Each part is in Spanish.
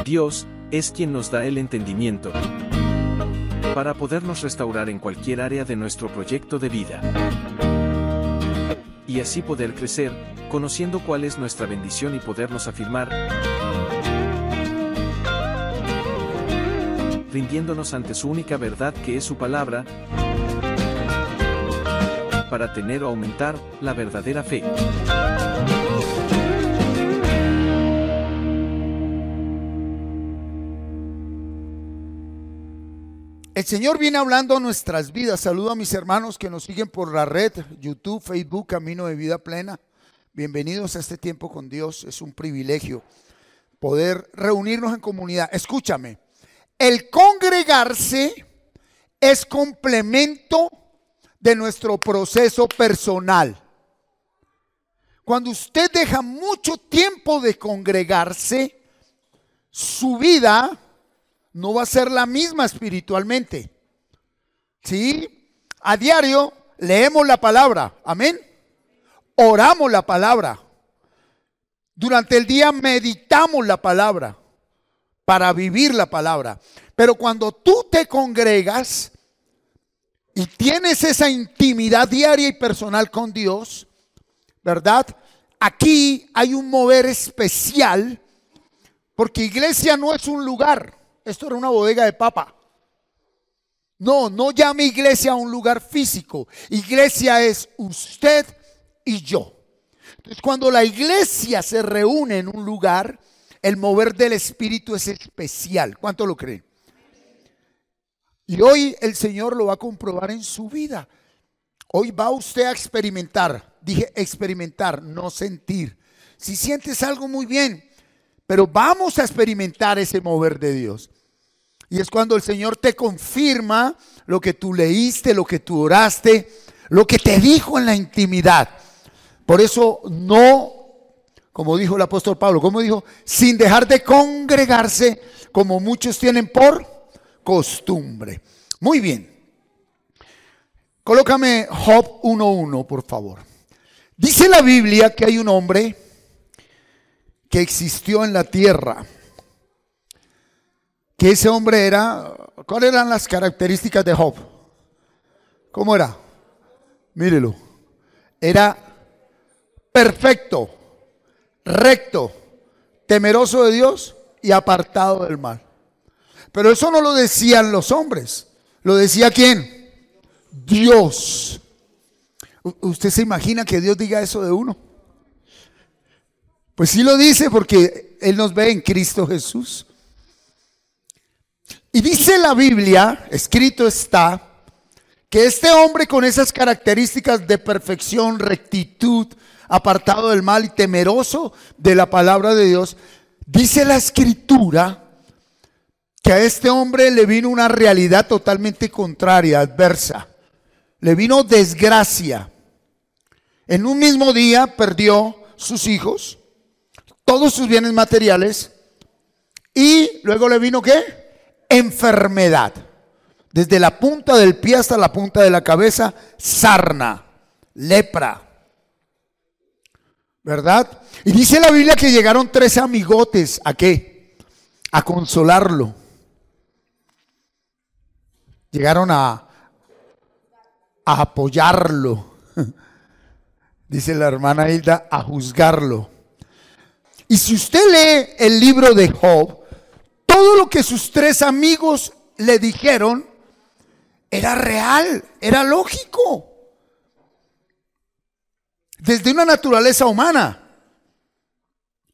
Dios es quien nos da el entendimiento para podernos restaurar en cualquier área de nuestro proyecto de vida. Y así poder crecer, conociendo cuál es nuestra bendición y podernos afirmar, rindiéndonos ante su única verdad que es su palabra, para tener o aumentar la verdadera fe. El Señor viene hablando a nuestras vidas. Saludo a mis hermanos que nos siguen por la red, YouTube, Facebook, Camino de Vida Plena. Bienvenidos a este tiempo con Dios. Es un privilegio poder reunirnos en comunidad. Escúchame, el congregarse es complemento de nuestro proceso personal. Cuando usted deja mucho tiempo de congregarse, su vida no va a ser la misma espiritualmente. ¿Sí? A diario leemos la palabra, amén. Oramos la palabra. Durante el día meditamos la palabra para vivir la palabra. Pero cuando tú te congregas y tienes esa intimidad diaria y personal con Dios, ¿verdad? Aquí hay un mover especial, porque iglesia no es un lugar. Esto era una bodega de papa. No llame iglesia a un lugar físico. Iglesia es usted y yo. Entonces, cuando la iglesia se reúne en un lugar, el mover del Espíritu es especial. ¿Cuánto lo creen? Y hoy el Señor lo va a comprobar en su vida. Hoy va usted a experimentar. Dije experimentar, no sentir. Si sientes algo, muy bien, pero vamos a experimentar ese mover de Dios. Y es cuando el Señor te confirma lo que tú leíste, lo que tú oraste, lo que te dijo en la intimidad. Por eso no, como dijo el apóstol Pablo, como dijo, sin dejar de congregarse, como muchos tienen por costumbre. Muy bien. Colócame Job 1:1, por favor. Dice la Biblia que hay un hombre que existió en la tierra. Que ese hombre era, ¿cuáles eran las características de Job? ¿Cómo era? Mírelo. Era perfecto, recto, temeroso de Dios y apartado del mal. Pero eso no lo decían los hombres. ¿Lo decía quién? Dios. ¿Usted se imagina que Dios diga eso de uno? Pues sí lo dice, porque Él nos ve en Cristo Jesús. Y dice la Biblia, escrito está, que este hombre con esas características de perfección, rectitud, apartado del mal y temeroso de la palabra de Dios, dice la Escritura que a este hombre le vino una realidad totalmente contraria, adversa. Le vino desgracia. En un mismo día perdió sus hijos, todos sus bienes materiales, y luego le vino ¿qué? Enfermedad. Desde la punta del pie hasta la punta de la cabeza, sarna, lepra. ¿Verdad? Y dice la Biblia que llegaron 3 amigotes, ¿a qué? A consolarlo. Llegaron a apoyarlo. Dice la hermana Hilda, a juzgarlo. Y si usted lee el libro de Job, todo lo que sus 3 amigos le dijeron era real, era lógico. Desde una naturaleza humana.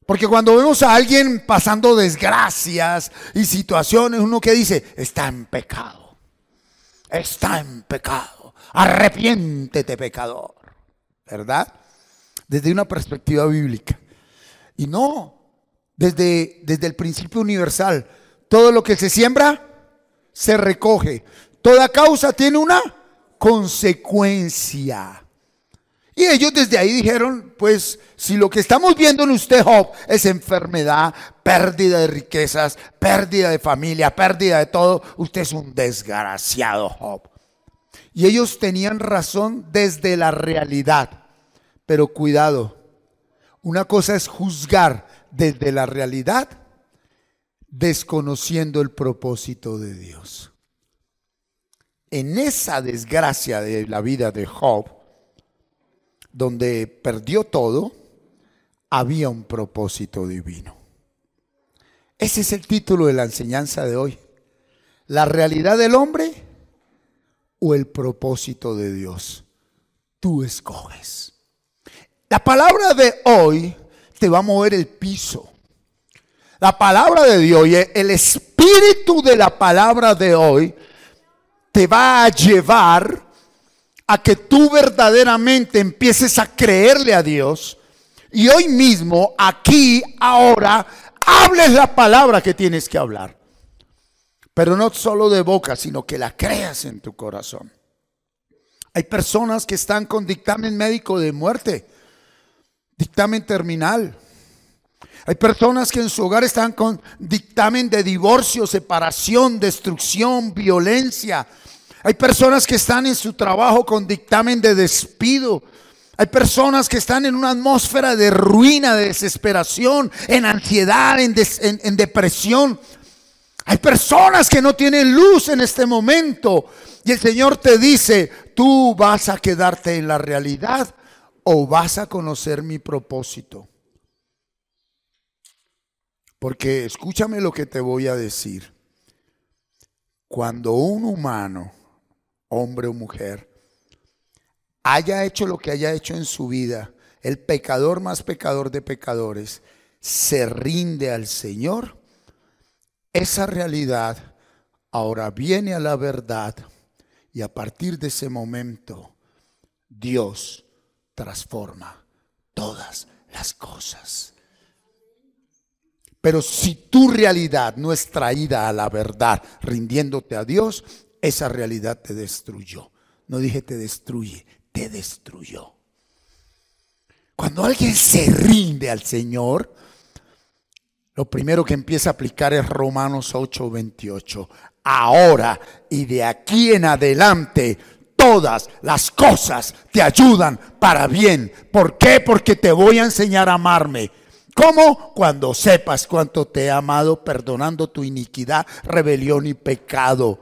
Porque cuando vemos a alguien pasando desgracias y situaciones, uno que dice, está en pecado. Está en pecado. Arrepiéntete, pecador. ¿Verdad? Desde una perspectiva bíblica. Y no, desde el principio universal. Todo lo que se siembra, se recoge. Toda causa tiene una consecuencia. Y ellos desde ahí dijeron, pues si lo que estamos viendo en usted, Job, es enfermedad, pérdida de riquezas, pérdida de familia, pérdida de todo, usted es un desgraciado, Job. Y ellos tenían razón desde la realidad. Pero cuidado, una cosa es juzgar desde la realidad desconociendo el propósito de Dios. En esa desgracia de la vida de Job, donde perdió todo, había un propósito divino. Ese es el título de la enseñanza de hoy. ¿La realidad del hombre o el propósito de Dios? Tú escoges. La palabra de hoy te va a mover el piso. La palabra de Dios, el espíritu de la palabra de hoy te va a llevar a que tú verdaderamente empieces a creerle a Dios y hoy mismo, aquí, ahora, hables la palabra que tienes que hablar. Pero no solo de boca, sino que la creas en tu corazón. Hay personas que están con dictamen médico de muerte, dictamen terminal. Hay personas que en su hogar están con dictamen de divorcio, separación, destrucción, violencia. Hay personas que están en su trabajo con dictamen de despido. Hay personas que están en una atmósfera de ruina, de desesperación, en ansiedad, en depresión. Hay personas que no tienen luz en este momento. Y el Señor te dice, tú vas a quedarte en la realidad o vas a conocer mi propósito. Porque escúchame lo que te voy a decir. Cuando un humano, hombre o mujer, haya hecho lo que haya hecho en su vida, el pecador más pecador de pecadores, se rinde al Señor, esa realidad ahora viene a la verdad y a partir de ese momento Dios transforma todas las cosas. Pero si tu realidad no es traída a la verdad, rindiéndote a Dios, esa realidad te destruyó. No dije te destruye, te destruyó. Cuando alguien se rinde al Señor, lo primero que empieza a aplicar es Romanos 8:28. Ahora y de aquí en adelante, todas las cosas te ayudan para bien. ¿Por qué? Porque te voy a enseñar a amarme. ¿Cómo? Cuando sepas cuánto te he amado, perdonando tu iniquidad, rebelión y pecado.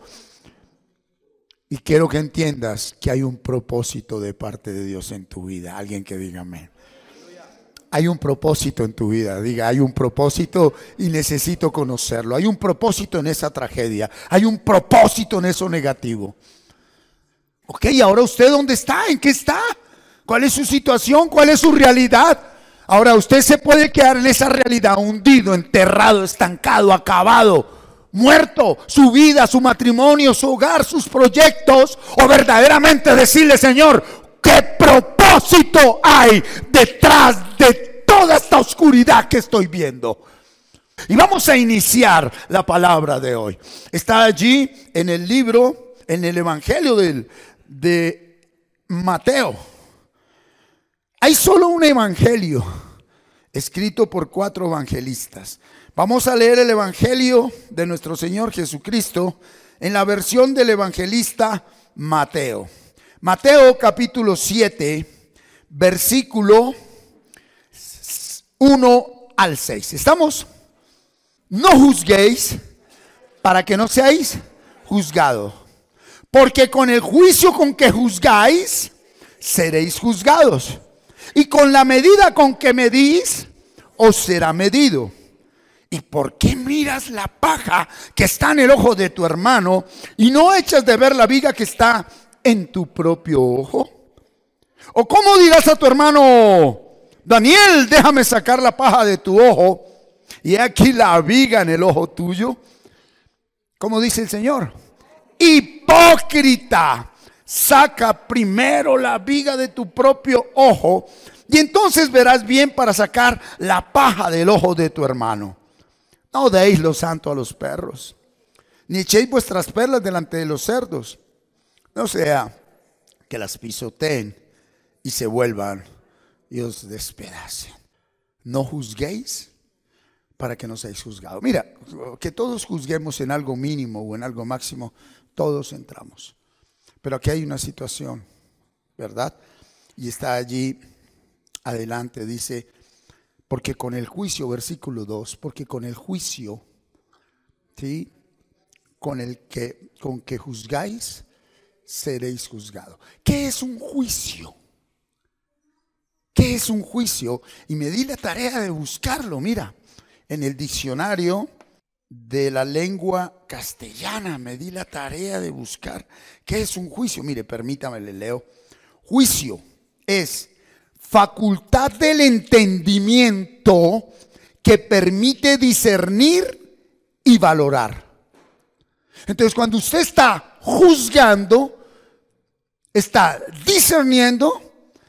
Y quiero que entiendas que hay un propósito de parte de Dios en tu vida. Alguien que diga amén. Hay un propósito en tu vida. Diga, hay un propósito y necesito conocerlo. Hay un propósito en esa tragedia. Hay un propósito en eso negativo. Ok, ahora usted ¿dónde está? ¿En qué está? ¿Cuál es su situación? ¿Cuál es su realidad? Ahora usted se puede quedar en esa realidad hundido, enterrado, estancado, acabado, muerto, su vida, su matrimonio, su hogar, sus proyectos, o verdaderamente decirle, Señor, ¿qué propósito hay detrás de toda esta oscuridad que estoy viendo? Y vamos a iniciar la palabra de hoy. Está allí en el libro, en el Evangelio de Mateo. Hay solo un evangelio escrito por 4 evangelistas. Vamos a leer el evangelio de nuestro Señor Jesucristo en la versión del evangelista Mateo. Mateo capítulo 7, versículo 1 al 6. ¿Estamos? No juzguéis para que no seáis juzgados, porque con el juicio con que juzgáis, seréis juzgados. Y con la medida con que medís, os será medido. ¿Y por qué miras la paja que está en el ojo de tu hermano y no echas de ver la viga que está en tu propio ojo? ¿O cómo dirás a tu hermano, Daniel, déjame sacar la paja de tu ojo y he aquí la viga en el ojo tuyo? ¿Cómo dice el Señor? Hipócrita, saca primero la viga de tu propio ojo y entonces verás bien para sacar la paja del ojo de tu hermano. No deis lo santo a los perros, ni echéis vuestras perlas delante de los cerdos, no sea que las pisoteen y se vuelvan y os despedacen. No juzguéis para que no seáis juzgados. Mira, que todos juzguemos en algo mínimo o en algo máximo, todos entramos. Pero aquí hay una situación, ¿verdad? Y está allí adelante, dice, porque con el juicio, versículo 2, porque con el juicio ¿sí? Con que juzgáis, seréis juzgados. ¿Qué es un juicio? ¿Qué es un juicio? Y me di la tarea de buscarlo. Mira, en el diccionario de la lengua castellana me di la tarea de buscar qué es un juicio. Mire, permítame, le leo. Juicio es facultad del entendimiento que permite discernir y valorar. Entonces, cuando usted está juzgando, está discerniendo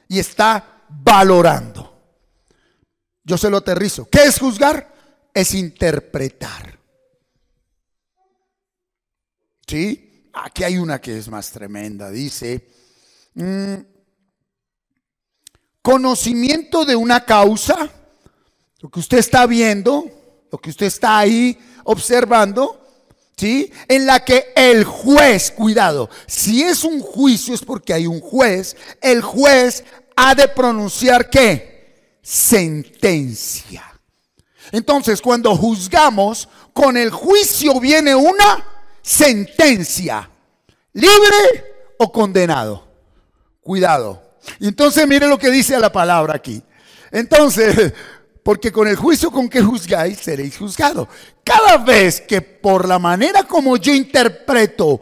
y está valorando. Yo se lo aterrizo. ¿Qué es juzgar? Es interpretar. ¿Sí? Aquí hay una que es más tremenda. Dice, conocimiento de una causa, lo que usted está viendo, lo que usted está ahí observando, ¿sí? En la que el juez, cuidado, si es un juicio es porque hay un juez, el juez ha de pronunciar ¿qué? Sentencia. Entonces, cuando juzgamos, con el juicio viene una sentencia, libre o condenado. Cuidado. Y entonces mire lo que dice la palabra aquí. Entonces, porque con el juicio con que juzgáis, seréis juzgados. Cada vez que por la manera como yo interpreto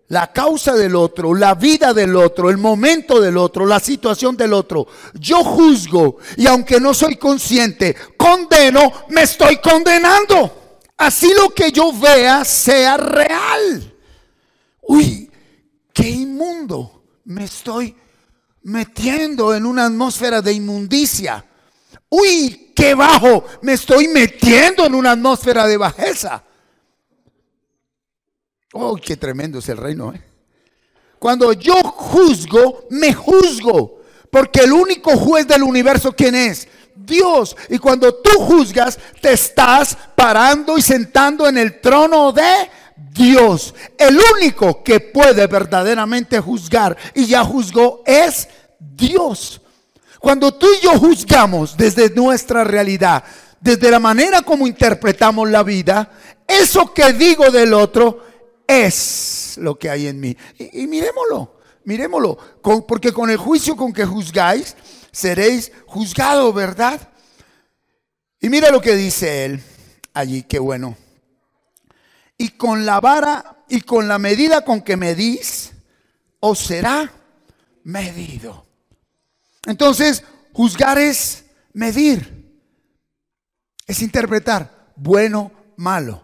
la causa del otro, la vida del otro, el momento del otro, la situación del otro, yo juzgo y aunque no soy consciente, condeno, me estoy condenando. Así lo que yo vea sea real. Uy, qué inmundo. Me estoy metiendo en una atmósfera de inmundicia. Uy, qué bajo. Me estoy metiendo en una atmósfera de bajeza. Oh, qué tremendo es el reino, ¿eh? Cuando yo juzgo, me juzgo. Porque el único juez del universo, ¿quién es? Dios. Y cuando tú juzgas, te estás parando y sentando en el trono de Dios. El único que puede verdaderamente juzgar y ya juzgó es Dios. Cuando tú y yo juzgamos desde nuestra realidad, desde la manera como interpretamos la vida, eso que digo del otro es lo que hay en mí. Y miremoslo, porque con el juicio con que juzgáis, seréis juzgados, ¿verdad? Y mira lo que dice él allí, qué bueno. Y con la vara y con la medida con que medís, os será medido. Entonces, juzgar es medir, es interpretar, bueno, malo.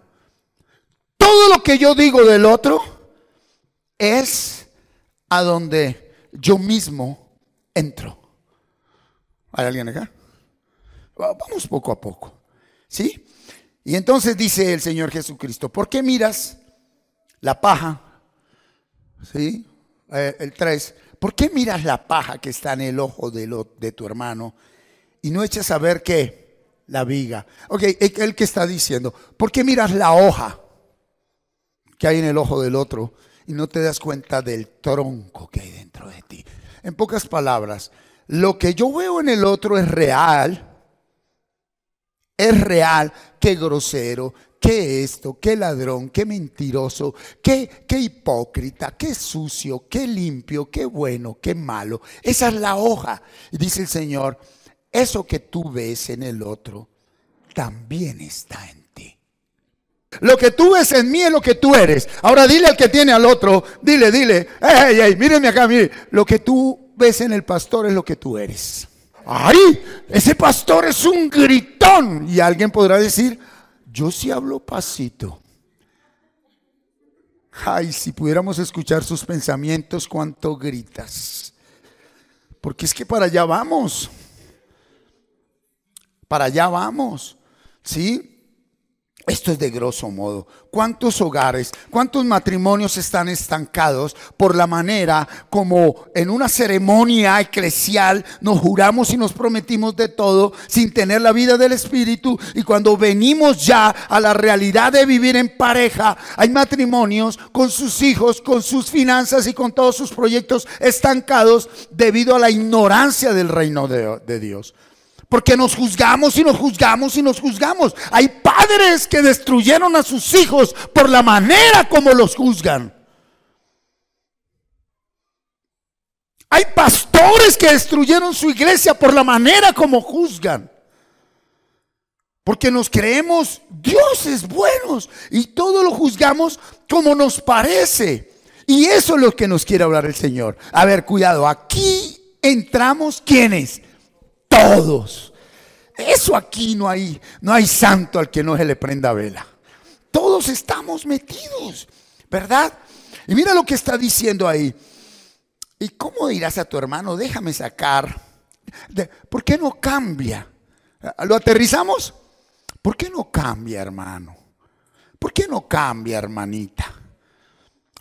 Todo lo que yo digo del otro es a donde yo mismo entro. ¿Hay alguien acá? Vamos poco a poco, ¿sí? Y entonces dice el Señor Jesucristo, ¿por qué miras la paja? ¿Sí? El 3. ¿Por qué miras la paja que está en el ojo de tu hermano y no echas a ver qué? La viga. Ok, el que está diciendo, ¿por qué miras la hoja que hay en el ojo del otro y no te das cuenta del tronco que hay dentro de ti? En pocas palabras, lo que yo veo en el otro es real, qué grosero, qué esto, qué ladrón, qué mentiroso, qué hipócrita, qué sucio, qué limpio, qué bueno, qué malo. Esa es la hoja. Y dice el Señor, eso que tú ves en el otro también está en ti. Lo que tú ves en mí es lo que tú eres. Ahora dile al que tiene al otro, dile, hey, míreme acá, mire, lo que tú ves en el pastor es lo que tú eres. ¡Ay! Ese pastor es un gritón. Y alguien podrá decir, yo sí hablo pasito. Ay, si pudiéramos escuchar sus pensamientos, cuánto gritas. Porque es que para allá vamos. Para allá vamos. ¿Sí? Esto es de grosso modo. ¿Cuántos hogares, cuántos matrimonios están estancados por la manera como en una ceremonia eclesial nos juramos y nos prometimos de todo sin tener la vida del Espíritu? Y cuando venimos ya a la realidad de vivir en pareja, hay matrimonios con sus hijos, con sus finanzas y con todos sus proyectos estancados debido a la ignorancia del reino de Dios. Porque nos juzgamos y nos juzgamos y nos juzgamos. Hay padres que destruyeron a sus hijos por la manera como los juzgan. Hay pastores que destruyeron su iglesia por la manera como juzgan. Porque nos creemos dioses buenos y todo lo juzgamos como nos parece. Y eso es lo que nos quiere hablar el Señor. A ver, cuidado, aquí entramos ¿quiénes? Todos. Eso aquí no hay santo al que no se le prenda vela. Todos estamos metidos, ¿verdad? Y mira lo que está diciendo ahí. ¿Y cómo dirás a tu hermano? Déjame sacar. ¿Por qué no cambia? ¿Lo aterrizamos? ¿Por qué no cambia, hermano? ¿Por qué no cambia, hermanita?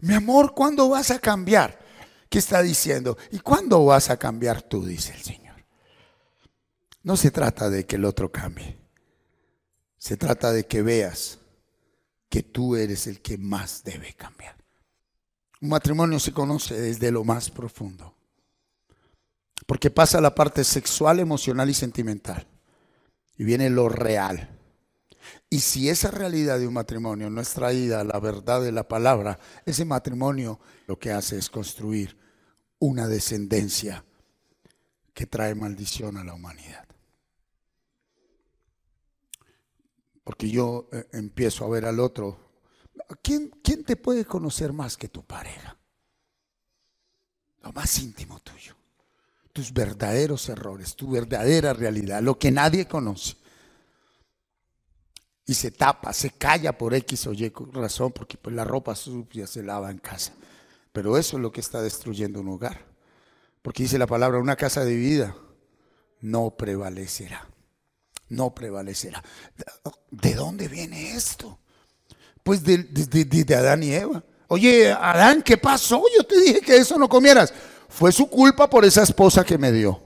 Mi amor, ¿cuándo vas a cambiar? ¿Qué está diciendo? ¿Y cuándo vas a cambiar tú? Dice el Señor. No se trata de que el otro cambie. Se trata de que veas que tú eres el que más debe cambiar. Un matrimonio se conoce desde lo más profundo. Porque pasa la parte sexual, emocional y sentimental. Y viene lo real. Y si esa realidad de un matrimonio no es traída a la verdad de la palabra, ese matrimonio lo que hace es construir una descendencia que trae maldición a la humanidad. Porque yo empiezo a ver al otro. ¿Quién te puede conocer más que tu pareja? Lo más íntimo tuyo. Tus verdaderos errores, tu verdadera realidad, lo que nadie conoce. Y se tapa, se calla por X o Y razón, porque pues la ropa sucia se lava en casa. Pero eso es lo que está destruyendo un hogar. Porque dice la palabra, una casa dividida no prevalecerá. No prevalecerá. ¿De dónde viene esto? Pues de Adán y Eva. Oye, Adán, ¿qué pasó? Yo te dije que eso no comieras. Fue su culpa por esa esposa que me dio.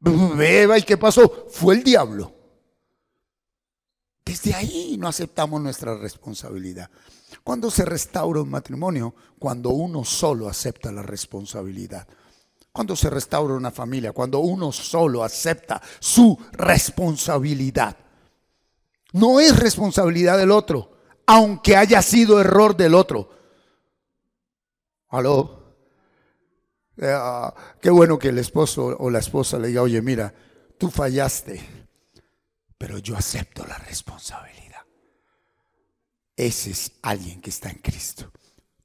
Eva, ¿y qué pasó? Fue el diablo. Desde ahí no aceptamos nuestra responsabilidad. ¿Cuándo se restaura un matrimonio? Cuando uno solo acepta la responsabilidad. ¿Cuándo se restaura una familia? Cuando uno solo acepta su responsabilidad. No es responsabilidad del otro, aunque haya sido error del otro. ¿Aló? Qué bueno que el esposo o la esposa le diga, oye, mira, tú fallaste, pero yo acepto la responsabilidad. Ese es alguien que está en Cristo.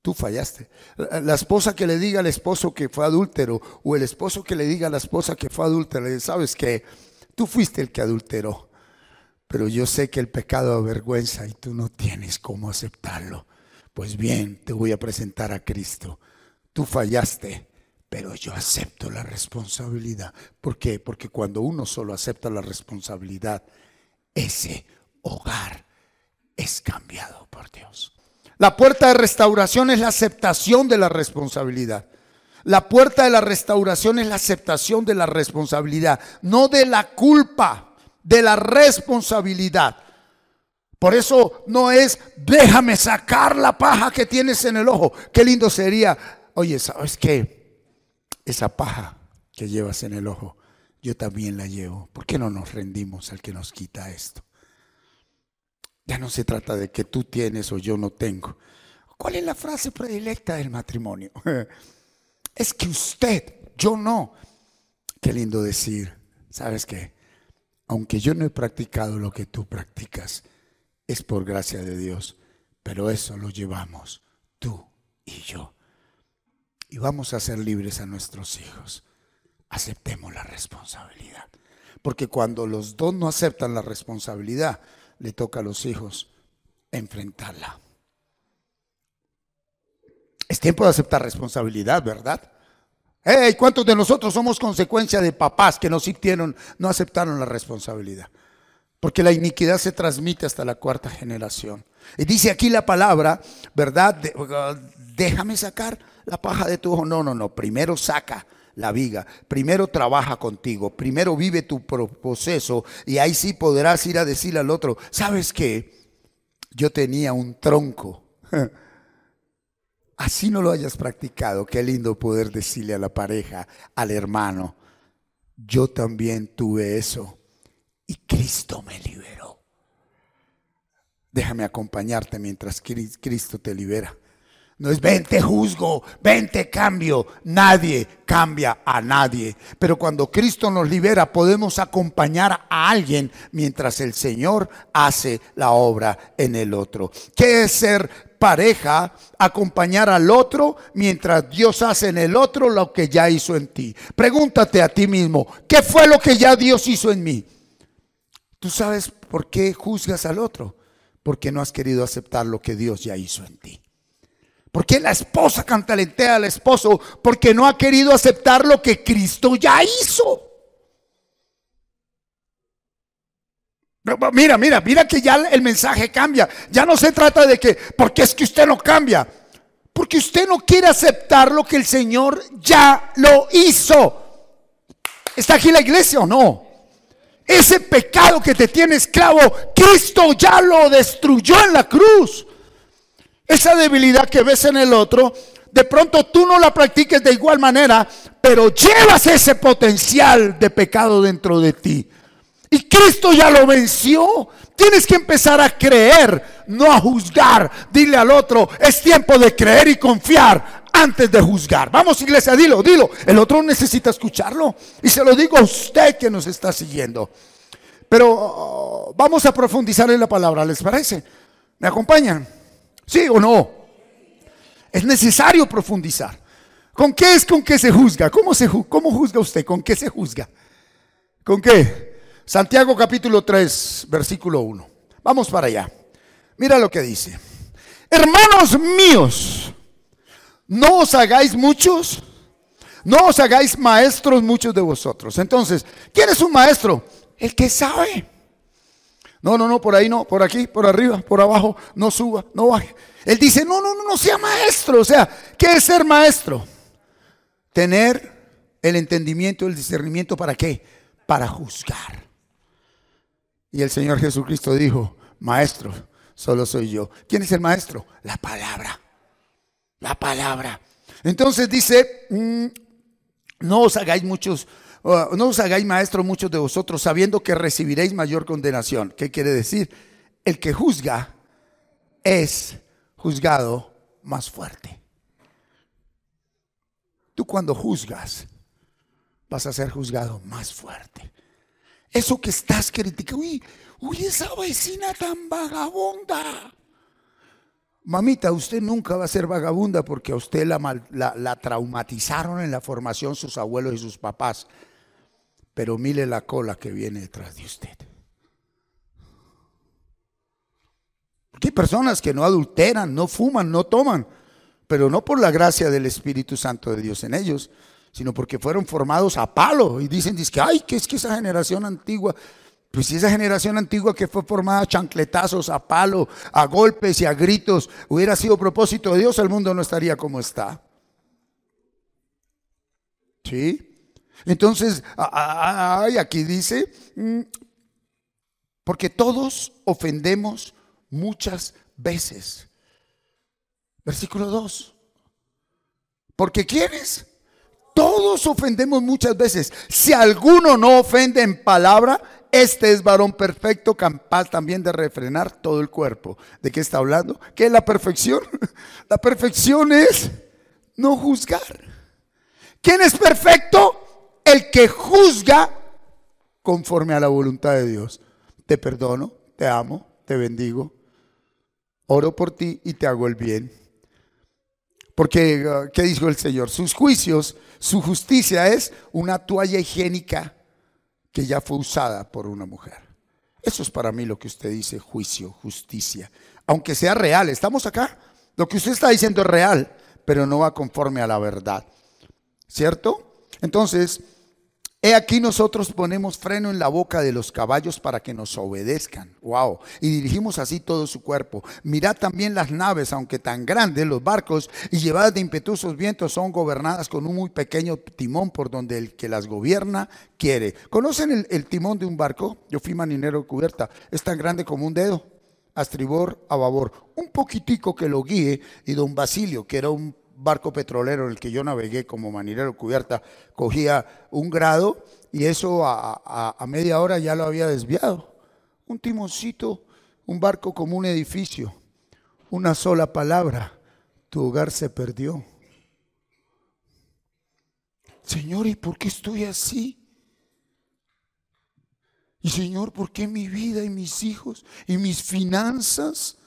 Tú fallaste. La esposa que le diga al esposo que fue adúltero, o el esposo que le diga a la esposa que fue adúltera, le dice, ¿sabes qué? Tú fuiste el que adulteró, pero yo sé que el pecado avergüenza y tú no tienes cómo aceptarlo. Pues bien, te voy a presentar a Cristo. Tú fallaste, pero yo acepto la responsabilidad. ¿Por qué? Porque cuando uno solo acepta la responsabilidad, ese hogar es cambiado por Dios. La puerta de restauración es la aceptación de la responsabilidad. La puerta de la restauración es la aceptación de la responsabilidad, no de la culpa, de la responsabilidad. Por eso no es déjame sacar la paja que tienes en el ojo. Qué lindo sería, oye, ¿sabes qué? Esa paja que llevas en el ojo, yo también la llevo. ¿Por qué no nos rendimos al que nos quita esto? Ya no se trata de que tú tienes o yo no tengo. ¿Cuál es la frase predilecta del matrimonio? Es que usted, yo no. Qué lindo decir, ¿sabes qué? Aunque yo no he practicado lo que tú practicas, es por gracia de Dios, pero eso lo llevamos tú y yo. Y vamos a ser libres a nuestros hijos. Aceptemos la responsabilidad. Porque cuando los dos no aceptan la responsabilidad, le toca a los hijos enfrentarla. Es tiempo de aceptar responsabilidad, ¿verdad? Hey, ¿cuántos de nosotros somos consecuencia de papás que no aceptaron la responsabilidad? Porque la iniquidad se transmite hasta la cuarta generación. Y dice aquí la palabra, ¿verdad? Déjame sacar la paja de tu ojo. No. Primero saca la viga. Primero trabaja contigo. Primero vive tu proceso. Y ahí sí podrás ir a decirle al otro, ¿sabes qué? Yo tenía un tronco. Así no lo hayas practicado. Qué lindo poder decirle a la pareja, al hermano, Yo también tuve eso y Cristo me liberó. Déjame acompañarte mientras Cristo te libera. No es ven te juzgo, ven te cambio. Nadie cambia a nadie. Pero cuando Cristo nos libera, podemos acompañar a alguien mientras el Señor hace la obra en el otro. ¿Qué es ser pareja? Acompañar al otro mientras Dios hace en el otro lo que ya hizo en ti. Pregúntate a ti mismo, ¿qué fue lo que ya Dios hizo en mí? ¿Tú sabes por qué juzgas al otro? Porque no has querido aceptar lo que Dios ya hizo en ti. ¿Por qué la esposa cantalentea al esposo? Porque no ha querido aceptar lo que Cristo ya hizo. Mira que ya el mensaje cambia. Ya no se trata de que, porque es que usted no cambia. Porque usted no quiere aceptar lo que el Señor ya lo hizo. ¿Está aquí la iglesia o no? Ese pecado que te tiene esclavo, Cristo ya lo destruyó en la cruz. Esa debilidad que ves en el otro, de pronto tú no la practiques de igual manera, pero llevas ese potencial de pecado dentro de ti. Y Cristo ya lo venció. Tienes que empezar a creer, no a juzgar. Dile al otro, es tiempo de creer y confiar antes de juzgar. Vamos, iglesia, dilo. El otro necesita escucharlo. Y se lo digo a usted que nos está siguiendo. Pero vamos a profundizar en la palabra, ¿les parece? ¿Me acompañan? ¿Sí o no? Es necesario profundizar. ¿Con qué es con qué se juzga? ¿Cómo juzga usted? ¿Con qué se juzga? ¿Con qué? Santiago capítulo 3, versículo 1. Vamos para allá. Mira lo que dice. Hermanos míos, no os hagáis muchos, no os hagáis maestros muchos de vosotros. Entonces, ¿quién es un maestro? El que sabe. No, por ahí no, por aquí, por arriba, por abajo, no suba, no baje. Él dice, no sea maestro. O sea, ¿qué es ser maestro? Tener el entendimiento, el discernimiento, ¿para qué? Para juzgar. Y el Señor Jesucristo dijo, maestro, solo soy yo. ¿Quién es el maestro? La palabra. La palabra. Entonces dice, no os hagáis maestros muchos de vosotros, sabiendo que recibiréis mayor condenación. ¿Qué quiere decir? El que juzga es juzgado más fuerte. Tú cuando juzgas vas a ser juzgado más fuerte. Eso que estás criticando, uy, esa vecina tan vagabunda. Mamita, usted nunca va a ser vagabunda porque a usted la traumatizaron en la formación sus abuelos y sus papás. Pero mire la cola que viene detrás de usted. Porque hay personas que no adulteran, no fuman, no toman, pero no por la gracia del Espíritu Santo de Dios en ellos, sino porque fueron formados a palo. Y dicen que ay, que es que esa generación antigua. Pues si esa generación antigua que fue formada a chancletazos, a palo, a golpes y a gritos hubiera sido propósito de Dios, el mundo no estaría como está. ¿Sí? Entonces, aquí dice, porque todos ofendemos muchas veces. Versículo 2. Porque ¿quiénes? Todos ofendemos muchas veces. Si alguno no ofende en palabra, este es varón perfecto, capaz también de refrenar todo el cuerpo. ¿De qué está hablando? ¿Qué es la perfección? La perfección es no juzgar. ¿Quién es perfecto? El que juzga conforme a la voluntad de Dios. Te perdono, te amo, te bendigo, oro por ti y te hago el bien. Porque, ¿qué dijo el Señor? Sus juicios, su justicia es una toalla higiénica que ya fue usada por una mujer. Eso es para mí lo que usted dice, juicio, justicia. Aunque sea real, ¿estamos acá? Lo que usted está diciendo es real, pero no va conforme a la verdad. ¿Cierto? Entonces, he aquí nosotros ponemos freno en la boca de los caballos para que nos obedezcan. Wow. Y dirigimos así todo su cuerpo. Mirad también las naves, aunque tan grandes, los barcos y llevadas de impetuosos vientos, son gobernadas con un muy pequeño timón por donde el que las gobierna quiere. ¿Conocen el timón de un barco? Yo fui marinero de cubierta. Es tan grande como un dedo, a estribor, a babor. Un poquitico que lo guíe, y don Basilio, que era un barco petrolero en el que yo navegué como marinero cubierta, cogía 1 grado y eso a media hora ya lo había desviado. Un timoncito, un barco como un edificio, una sola palabra, tu hogar se perdió. Señor, ¿y por qué estoy así? Y Señor, ¿por qué mi vida y mis hijos y mis finanzas?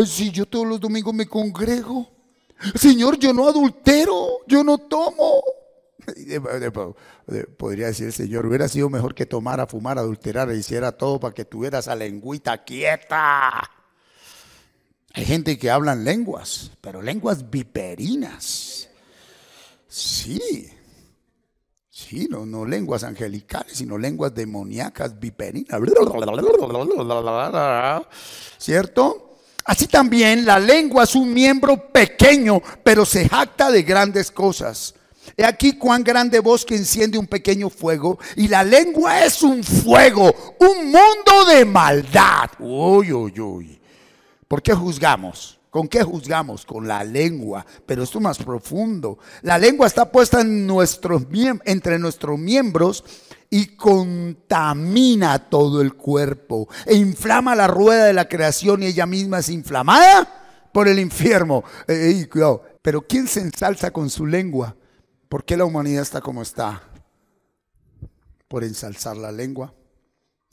Si yo todos los domingos me congrego. Señor, yo no adultero, yo no tomo. Podría decir el Señor, hubiera sido mejor que tomara, fumara, adulterara, hiciera todo para que tuviera esa lengüita quieta. Hay gente que habla en lenguas, pero lenguas viperinas. Sí, no lenguas angelicales, sino lenguas demoníacas viperinas. ¿Cierto? Así también la lengua es un miembro pequeño, pero se jacta de grandes cosas. He aquí cuán grande bosque enciende un pequeño fuego, y la lengua es un fuego, un mundo de maldad. Uy. ¿Por qué juzgamos? ¿Con qué juzgamos? Con la lengua, pero esto es más profundo. La lengua está puesta entre nuestros miembros y contamina todo el cuerpo e inflama la rueda de la creación, y ella misma es inflamada por el infierno. Cuidado. Pero ¿quién se ensalza con su lengua? ¿Por qué la humanidad está como está? Por ensalzar la lengua.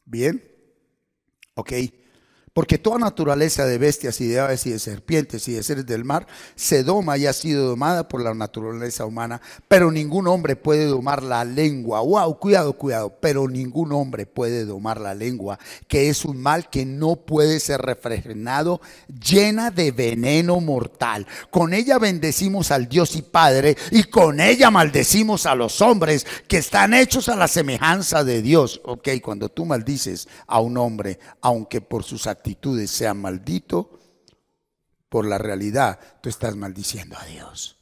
Bien, ok. Porque toda naturaleza de bestias y de aves y de serpientes y de seres del mar se doma y ha sido domada por la naturaleza humana, pero ningún hombre puede domar la lengua. Wow, cuidado. Pero ningún hombre puede domar la lengua, que es un mal que no puede ser refrenado, llena de veneno mortal. Con ella bendecimos al Dios y Padre, y con ella maldecimos a los hombres que están hechos a la semejanza de Dios. Ok, cuando tú maldices a un hombre, aunque por sus actitudes sea maldito, por la realidad tú estás maldiciendo a Dios.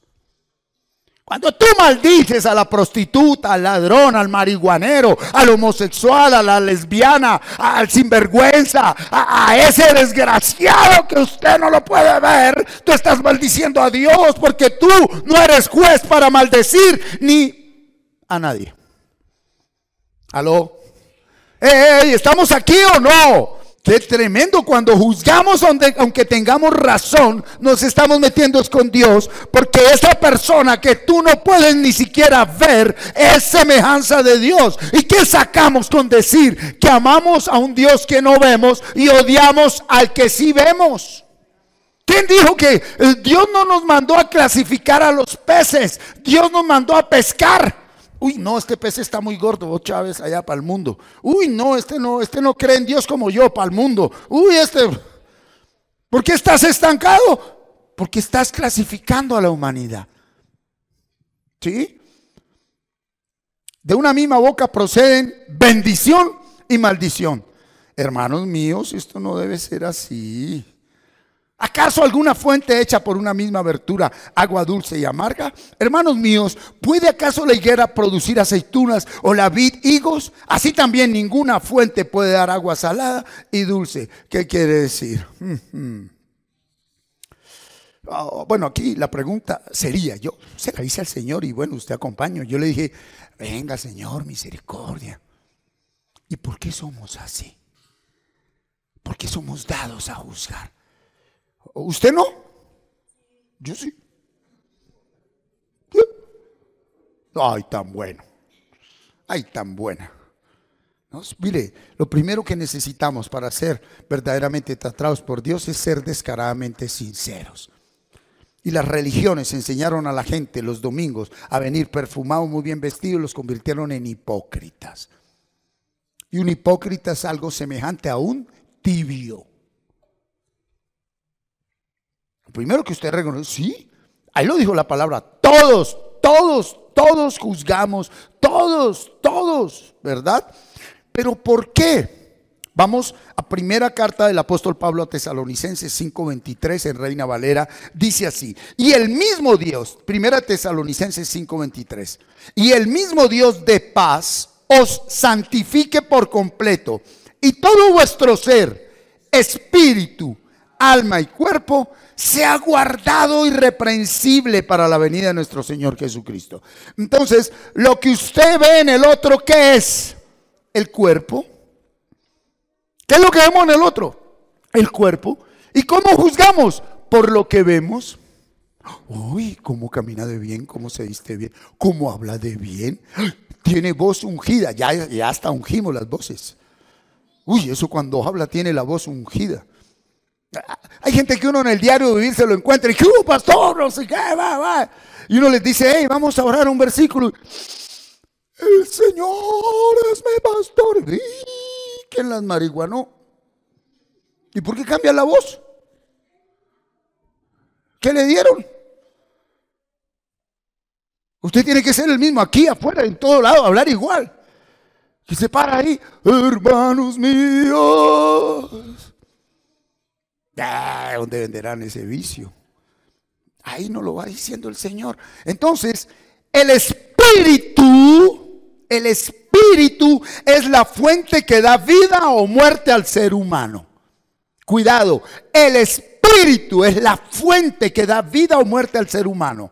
Cuando tú maldices a la prostituta, al ladrón, al marihuanero, al homosexual, a la lesbiana, al sinvergüenza, a ese desgraciado que usted no lo puede ver, tú estás maldiciendo a Dios, porque tú no eres juez para maldecir ni a nadie. ¿Aló? ¡Ey! ¿Estamos aquí o no? Qué tremendo cuando juzgamos, aunque tengamos razón, nos estamos metiendo con Dios, porque esa persona que tú no puedes ni siquiera ver es semejanza de Dios. ¿Y qué sacamos con decir que amamos a un Dios que no vemos y odiamos al que sí vemos? ¿Quién dijo que Dios no nos mandó a clasificar a los peces? Dios nos mandó a pescar. Uy, no, este pez está muy gordo, vos Chávez, allá para el mundo. Uy, no, este no cree en Dios como yo, para el mundo. Uy, ¿por qué estás estancado? Porque estás clasificando a la humanidad. ¿Sí? De una misma boca proceden bendición y maldición. Hermanos míos, esto no debe ser así. ¿Acaso alguna fuente hecha por una misma abertura, agua dulce y amarga? Hermanos míos, ¿puede acaso la higuera producir aceitunas o la vid higos? Así también ninguna fuente puede dar agua salada y dulce. ¿Qué quiere decir? Bueno, aquí la pregunta sería, yo se la hice al Señor y bueno, usted acompañó. Yo le dije, venga Señor, misericordia. ¿Y por qué somos así? ¿Por qué somos dados a juzgar? ¿Usted no? Yo sí. Ay, tan bueno. Ay, tan buena. ¿No? Mire, lo primero que necesitamos para ser verdaderamente tratados por Dios es ser descaradamente sinceros. Y las religiones enseñaron a la gente los domingos a venir perfumados, muy bien vestidos, y los convirtieron en hipócritas. Y un hipócrita es algo semejante a un tibio. Primero que usted reconoce, sí, ahí lo dijo la palabra, todos juzgamos, todos, ¿verdad? Pero ¿por qué? Vamos a primera carta del apóstol Pablo a Tesalonicenses 5:23 en Reina Valera, dice así, y el mismo Dios, primera Tesalonicenses 5:23, y el mismo Dios de paz os santifique por completo, y todo vuestro ser, espíritu, alma y cuerpo sea guardado irreprensible para la venida de nuestro Señor Jesucristo. Entonces, lo que usted ve en el otro, ¿qué es? El cuerpo. ¿Qué es lo que vemos en el otro? El cuerpo. ¿Y cómo juzgamos? Por lo que vemos. Uy, cómo camina de bien, cómo se viste bien, cómo habla de bien. Tiene voz ungida, ya hasta ungimos las voces. Uy, eso cuando habla tiene la voz ungida. Hay gente que uno en el diario vivir se lo encuentra y que pastor, no sé qué, va. Y uno les dice, hey, vamos a orar un versículo. El Señor es mi pastor. ¿Y quién las marihuanó? ¿Y por qué cambia la voz? ¿Qué le dieron? Usted tiene que ser el mismo aquí, afuera, en todo lado, hablar igual. Que se para ahí, hermanos míos. ¿Dónde venderán ese vicio? Ahí no lo va diciendo el Señor. Entonces, el Espíritu es la fuente que da vida o muerte al ser humano. Cuidado, el Espíritu es la fuente que da vida o muerte al ser humano.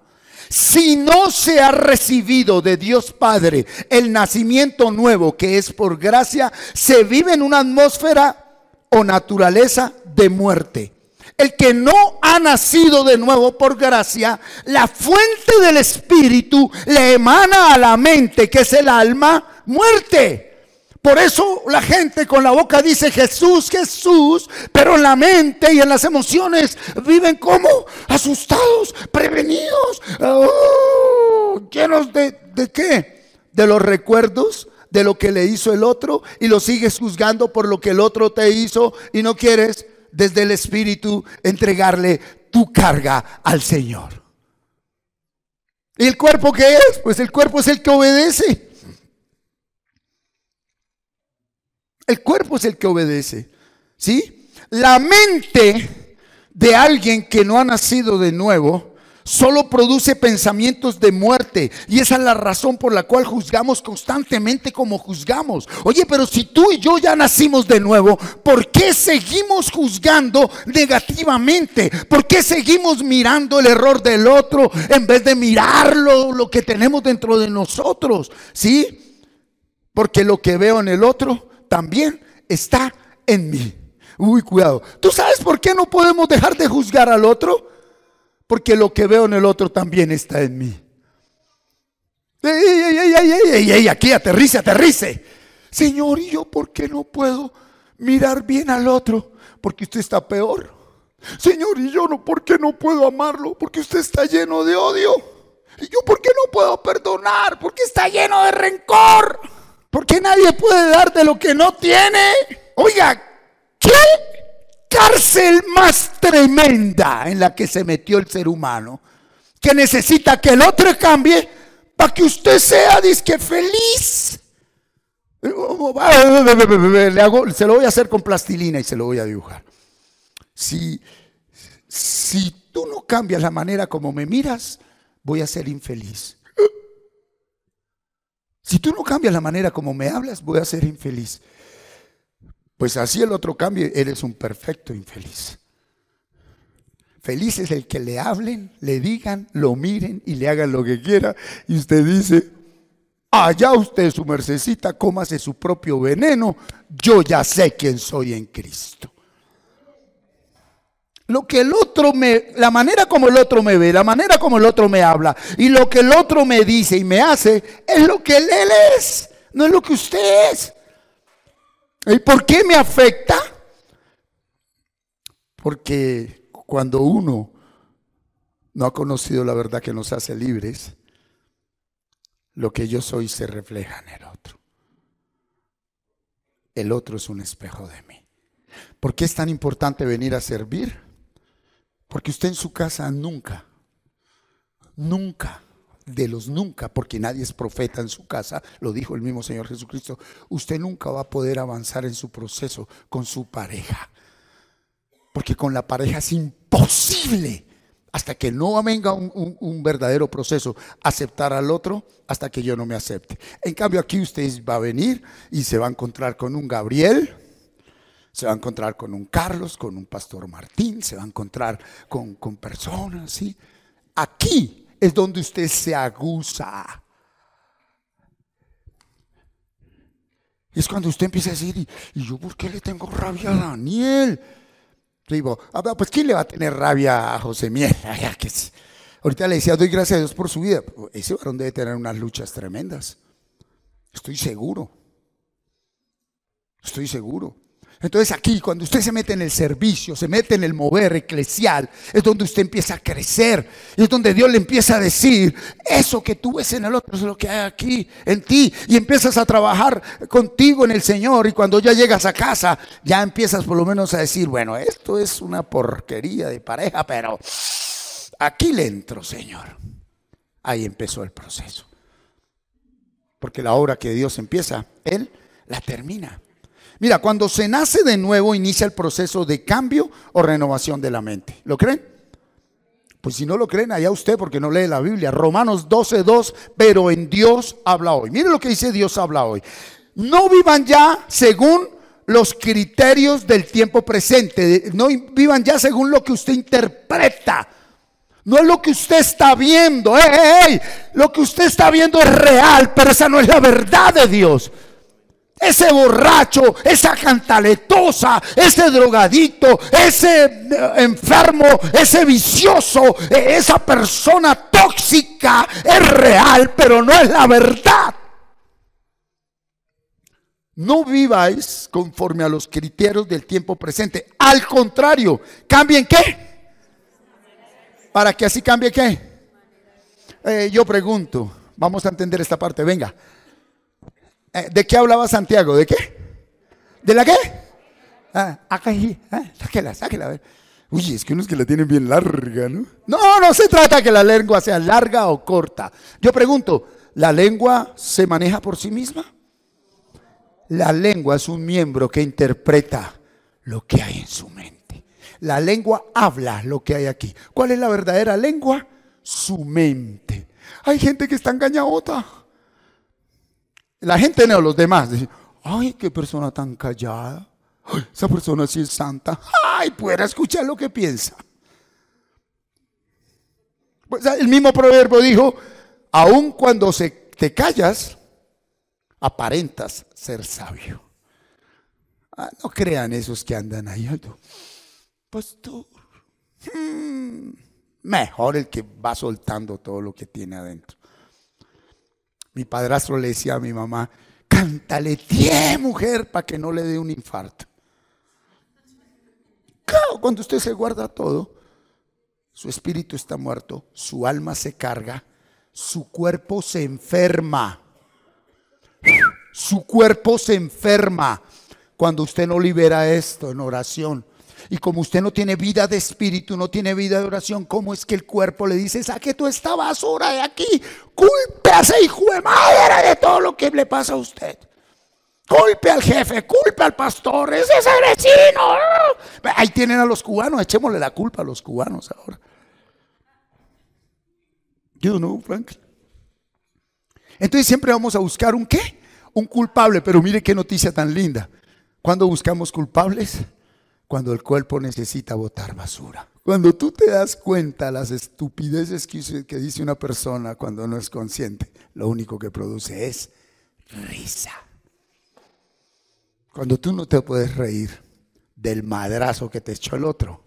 Si no se ha recibido de Dios Padre el nacimiento nuevo que es por gracia, se vive en una atmósfera o naturaleza de muerte. El que no ha nacido de nuevo por gracia, la fuente del Espíritu le emana a la mente, que es el alma, muerte. Por eso la gente con la boca dice Jesús, Jesús, pero en la mente y en las emociones viven como asustados, prevenidos, llenos ¿de qué? De los recuerdos de lo que le hizo el otro, y lo sigues juzgando por lo que el otro te hizo y no quieres desde el Espíritu entregarle tu carga al Señor. ¿Y el cuerpo qué es? Pues el cuerpo es el que obedece. El cuerpo es el que obedece, ¿sí? La mente de alguien que no ha nacido de nuevo solo produce pensamientos de muerte, y esa es la razón por la cual juzgamos constantemente como juzgamos. Oye, pero si tú y yo ya nacimos de nuevo, ¿por qué seguimos juzgando negativamente? ¿Por qué seguimos mirando el error del otro en vez de mirar lo que tenemos dentro de nosotros? ¿Sí? Porque lo que veo en el otro también está en mí. Uy, cuidado. ¿Tú sabes por qué no podemos dejar de juzgar al otro? Porque lo que veo en el otro también está en mí. ¡Ey! Aquí aterrice. Señor, ¿y yo por qué no puedo mirar bien al otro? Porque usted está peor. Señor, ¿y yo por qué no puedo amarlo? Porque usted está lleno de odio. ¿Y yo por qué no puedo perdonar? Porque está lleno de rencor. Porque nadie puede dar de lo que no tiene. Oiga, ¿qué cárcel más tremenda en la que se metió el ser humano? Que necesita que el otro cambie para que usted sea disque feliz. Se lo voy a hacer con plastilina y se lo voy a dibujar. Si tú no cambias la manera como me miras, voy a ser infeliz. Si tú no cambias la manera como me hablas, voy a ser infeliz. Pues así el otro cambie, eres un perfecto infeliz. Feliz es el que le hablen, le digan, lo miren y le hagan lo que quiera. Y usted dice, allá usted, su mercecita, cómase su propio veneno. Yo ya sé quién soy en Cristo. Lo que el otro la manera como el otro me ve, la manera como el otro me habla y lo que el otro me dice y me hace es lo que él es, no es lo que usted es. ¿Y por qué me afecta? Porque cuando uno no ha conocido la verdad que nos hace libres, lo que yo soy se refleja en el otro. El otro es un espejo de mí. ¿Por qué es tan importante venir a servir? Porque usted en su casa nunca, porque nadie es profeta en su casa, lo dijo el mismo Señor Jesucristo, usted nunca va a poder avanzar en su proceso con su pareja. Porque con la pareja es imposible, hasta que no venga un verdadero proceso, aceptar al otro hasta que yo no me acepte. En cambio aquí usted va a venir y se va a encontrar con un Gabriel, Se va a encontrar con un Carlos, con un pastor Martín, se va a encontrar con personas, ¿sí? Aquí es donde usted se aguza. Es cuando usted empieza a decir, ¿y yo por qué le tengo rabia a Daniel? Le digo, pues ¿quién le va a tener rabia a José Miel? Ahorita le decía, doy gracias a Dios por su vida. Ese varón debe tener unas luchas tremendas. Estoy seguro. Estoy seguro. Entonces aquí, cuando usted se mete en el servicio, se mete en el mover eclesial, es donde usted empieza a crecer. Es donde Dios le empieza a decir, eso que tú ves en el otro es lo que hay aquí en ti. Y empiezas a trabajar contigo en el Señor. Y cuando ya llegas a casa, ya empiezas por lo menos a decir, bueno, esto es una porquería de pareja, pero aquí le entro, Señor. Ahí empezó el proceso. Porque la obra que Dios empieza, Él la termina. Mira, cuando se nace de nuevo, inicia el proceso de cambio o renovación de la mente. ¿Lo creen? Pues si no lo creen, allá usted, porque no lee la Biblia. Romanos 12:2, pero en Dios habla hoy. Mire lo que dice Dios habla hoy. No vivan ya según los criterios del tiempo presente. No vivan ya según lo que usted interpreta. No es lo que usted está viendo. Lo que usted está viendo es real, pero esa no es la verdad de Dios. Ese borracho, esa cantaletosa, ese drogadito, ese enfermo, ese vicioso, esa persona tóxica es real, pero no es la verdad. No viváis conforme a los criterios del tiempo presente. Al contrario, ¿cambien qué? ¿Para que así cambie qué? Yo pregunto, vamos a entender esta parte, venga. ¿De qué hablaba Santiago? ¿De qué? ¿De la qué? Sáquela, a ver. Uy, es que unos que la tienen bien larga, ¿no? No se trata que la lengua sea larga o corta. Yo pregunto, ¿la lengua se maneja por sí misma? La lengua es un miembro que interpreta lo que hay en su mente. La lengua habla lo que hay aquí. ¿Cuál es la verdadera lengua? Su mente. Hay gente que está engañadota. La gente no, los demás dicen, ay, qué persona tan callada. Ay, esa persona sí es santa. Ay, pudiera escuchar lo que piensa. Pues el mismo proverbio dijo, aun cuando te callas, aparentas ser sabio. No crean esos que andan ahí. Pastor, mejor el que va soltando todo lo que tiene adentro. Mi padrastro le decía a mi mamá, cántale 10, mujer, para que no le dé un infarto. Claro, cuando usted se guarda todo, su espíritu está muerto, su alma se carga, su cuerpo se enferma. Su cuerpo se enferma cuando usted no libera esto en oración. Y como usted no tiene vida de espíritu, no tiene vida de oración, ¿cómo es que el cuerpo le dice, saque toda esta basura de aquí? Culpe a ese hijo de madre de todo lo que le pasa a usted. Culpe al jefe, culpe al pastor, ese es el vecino. Ahí tienen a los cubanos, echémosle la culpa a los cubanos ahora. You know, Franklin. Entonces siempre vamos a buscar un ¿qué? Un culpable, pero mire qué noticia tan linda. ¿Cuándo buscamos culpables? Cuando el cuerpo necesita botar basura. Cuando tú te das cuenta las estupideces que dice una persona cuando no es consciente, lo único que produce es risa. Cuando tú no te puedes reír del madrazo que te echó el otro,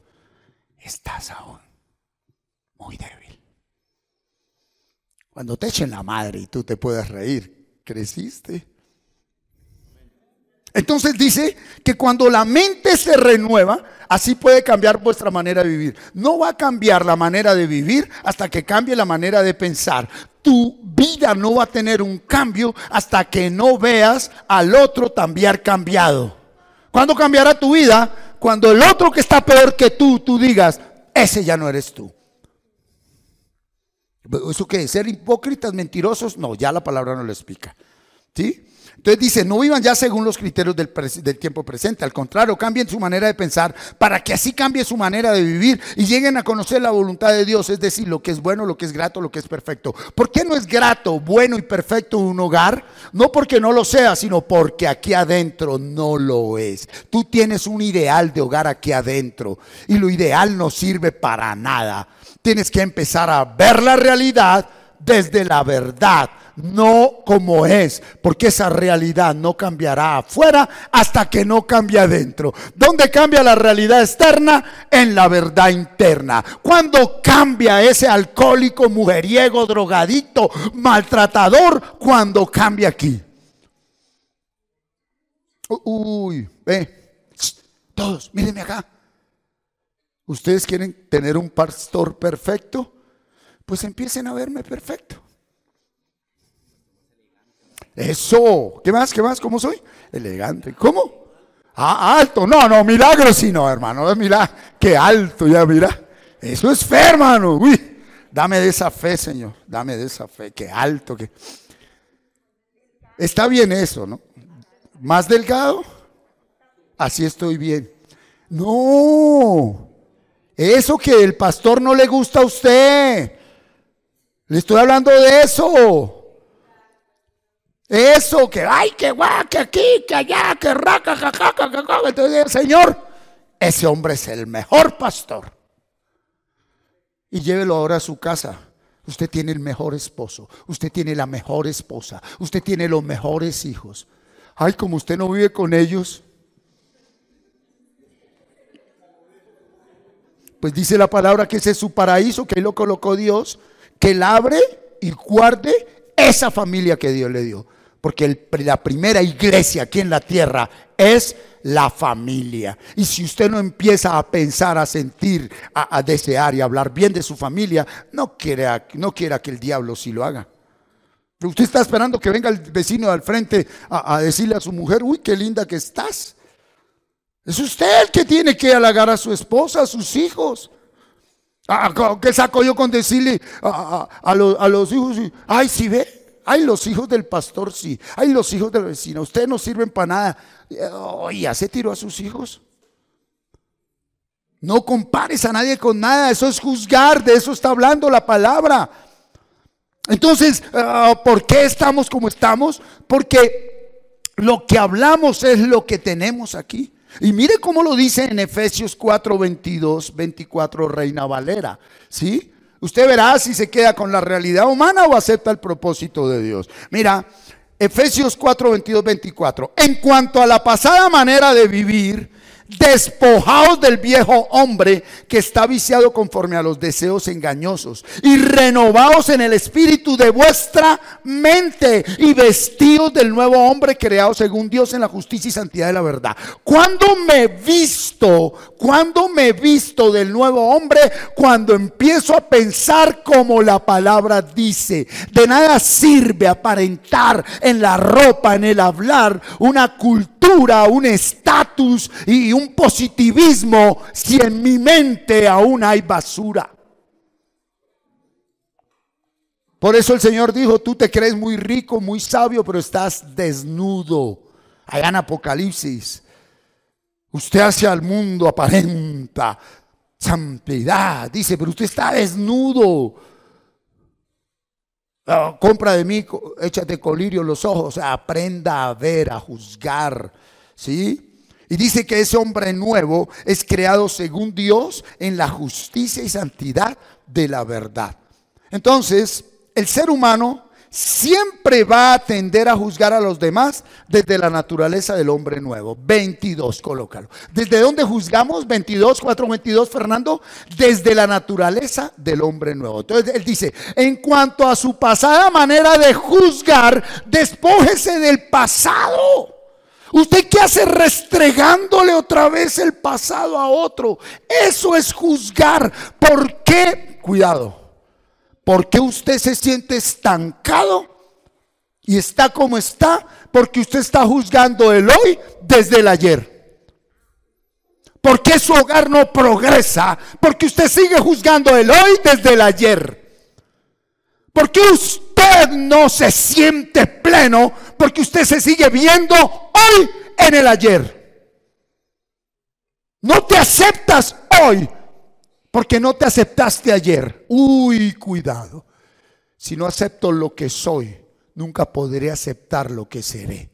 estás aún muy débil. Cuando te echen la madre y tú te puedes reír, creciste. Entonces dice que cuando la mente se renueva, así puede cambiar vuestra manera de vivir. No va a cambiar la manera de vivir hasta que cambie la manera de pensar. Tu vida no va a tener un cambio hasta que no veas al otro también cambiado. ¿Cuándo cambiará tu vida? Cuando el otro que está peor que tú digas, ese ya no eres tú. ¿Eso qué? ¿Ser hipócritas, mentirosos? No, ya la palabra no lo explica. ¿Sí? Entonces dice, no vivan ya según los criterios del tiempo presente. Al contrario, cambien su manera de pensar para que así cambie su manera de vivir y lleguen a conocer la voluntad de Dios, es decir, lo que es bueno, lo que es grato, lo que es perfecto. ¿Por qué no es grato, bueno y perfecto un hogar? No porque no lo sea, sino porque aquí adentro no lo es. Tú tienes un ideal de hogar aquí adentro y lo ideal no sirve para nada. Tienes que empezar a ver la realidad desde la verdad, no como es, porque esa realidad no cambiará afuera hasta que no cambie adentro. ¿Dónde cambia la realidad externa? En la verdad interna. ¿Cuándo cambia ese alcohólico, mujeriego, drogadicto, maltratador? Cuando cambia aquí. Uy, ve, todos, mírenme acá. ¿Ustedes quieren tener un pastor perfecto? Pues empiecen a verme perfecto. Eso. ¿Qué más? ¿Qué más? ¿Cómo soy? Elegante. ¿Cómo? Ah, alto. No, milagro sí, no, hermano. Mira, qué alto ya, mira. Eso es fe, hermano. Uy, dame de esa fe, Señor. Dame de esa fe. Qué alto. Que está bien eso, ¿no? Más delgado. Así estoy bien. No. Eso que el pastor no le gusta a usted. Le estoy hablando de eso. Eso, que ay, que guay, que aquí, que allá, que raca, jajaja. Entonces, Señor, ese hombre es el mejor pastor. Y llévelo ahora a su casa. Usted tiene el mejor esposo. Usted tiene la mejor esposa. Usted tiene los mejores hijos. Ay, como usted no vive con ellos. Pues dice la palabra que ese es su paraíso, que ahí lo colocó Dios, que él abre y guarde esa familia que Dios le dio. Porque la primera iglesia aquí en la tierra es la familia. Y si usted no empieza a pensar, a sentir, a desear y a hablar bien de su familia, no quiera que el diablo sí lo haga. Usted está esperando que venga el vecino al frente a decirle a su mujer, uy, qué linda que estás. Es usted el que tiene que halagar a su esposa, a sus hijos. ¿Qué saco yo con decirle a los hijos? Ay, si ve, ay, los hijos del pastor sí, ay, los hijos del vecino, ustedes no sirven para nada. Ya se tiró a sus hijos. No compares a nadie con nada, eso es juzgar, de eso está hablando la palabra. Entonces, ¿por qué estamos como estamos? Porque lo que hablamos es lo que tenemos aquí. Y mire cómo lo dice en Efesios 4, 22, 24, Reina Valera. ¿Sí? Usted verá si se queda con la realidad humana o acepta el propósito de Dios. Mira, Efesios 4, 22, 24. En cuanto a la pasada manera de vivir, despojaos del viejo hombre que está viciado conforme a los deseos engañosos y renovaos en el espíritu de vuestra mente y vestidos del nuevo hombre creado según Dios en la justicia y santidad de la verdad. ¿Cuándo me visto del nuevo hombre? Cuando empiezo a pensar como la palabra dice. De nada sirve aparentar en la ropa, en el hablar, una cultura, un estatus y un positivismo si en mi mente aún hay basura. Por eso el Señor dijo, tú te crees muy rico, muy sabio, pero estás desnudo. Allá en Apocalipsis, usted hacia el mundo aparenta santidad, dice, pero usted está desnudo. Compra de mí, échate colirio en los ojos, aprenda a ver, a juzgar, ¿sí? Y dice que ese hombre nuevo es creado según Dios en la justicia y santidad de la verdad. Entonces, el ser humano siempre va a tender a juzgar a los demás desde la naturaleza del hombre nuevo. 22, colócalo. ¿Desde dónde juzgamos? 22, 4, 22, Fernando. Desde la naturaleza del hombre nuevo. Entonces él dice, en cuanto a su pasada manera de juzgar, despójese del pasado. ¿Usted qué hace restregándole otra vez el pasado a otro? Eso es juzgar. ¿Por qué? Cuidado. ¿Por qué usted se siente estancado y está como está? Porque usted está juzgando el hoy desde el ayer. ¿Por qué su hogar no progresa? Porque usted sigue juzgando el hoy desde el ayer. ¿Por qué usted usted no se siente pleno porque usted se sigue viendo hoy en el ayer. No te aceptas hoy porque no te aceptaste ayer. Uy, cuidado. Si no acepto lo que soy, nunca podré aceptar lo que seré.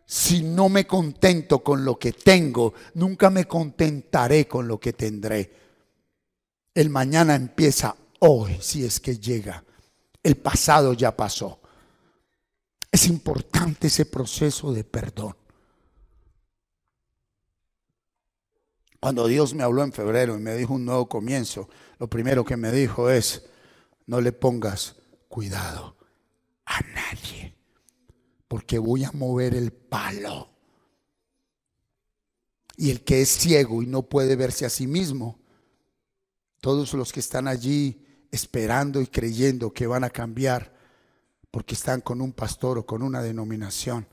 Si no me contento con lo que tengo, nunca me contentaré con lo que tendré. El mañana empieza hoy, si es que llega. El pasado ya pasó. Es importante ese proceso de perdón. Cuando Dios me habló en febrero y me dijo un nuevo comienzo, lo primero que me dijo es: no le pongas cuidado a nadie, porque voy a mover el palo. Y el que es ciego y no puede verse a sí mismo, todos los que están allí esperando y creyendo que van a cambiar porque están con un pastor o con una denominación,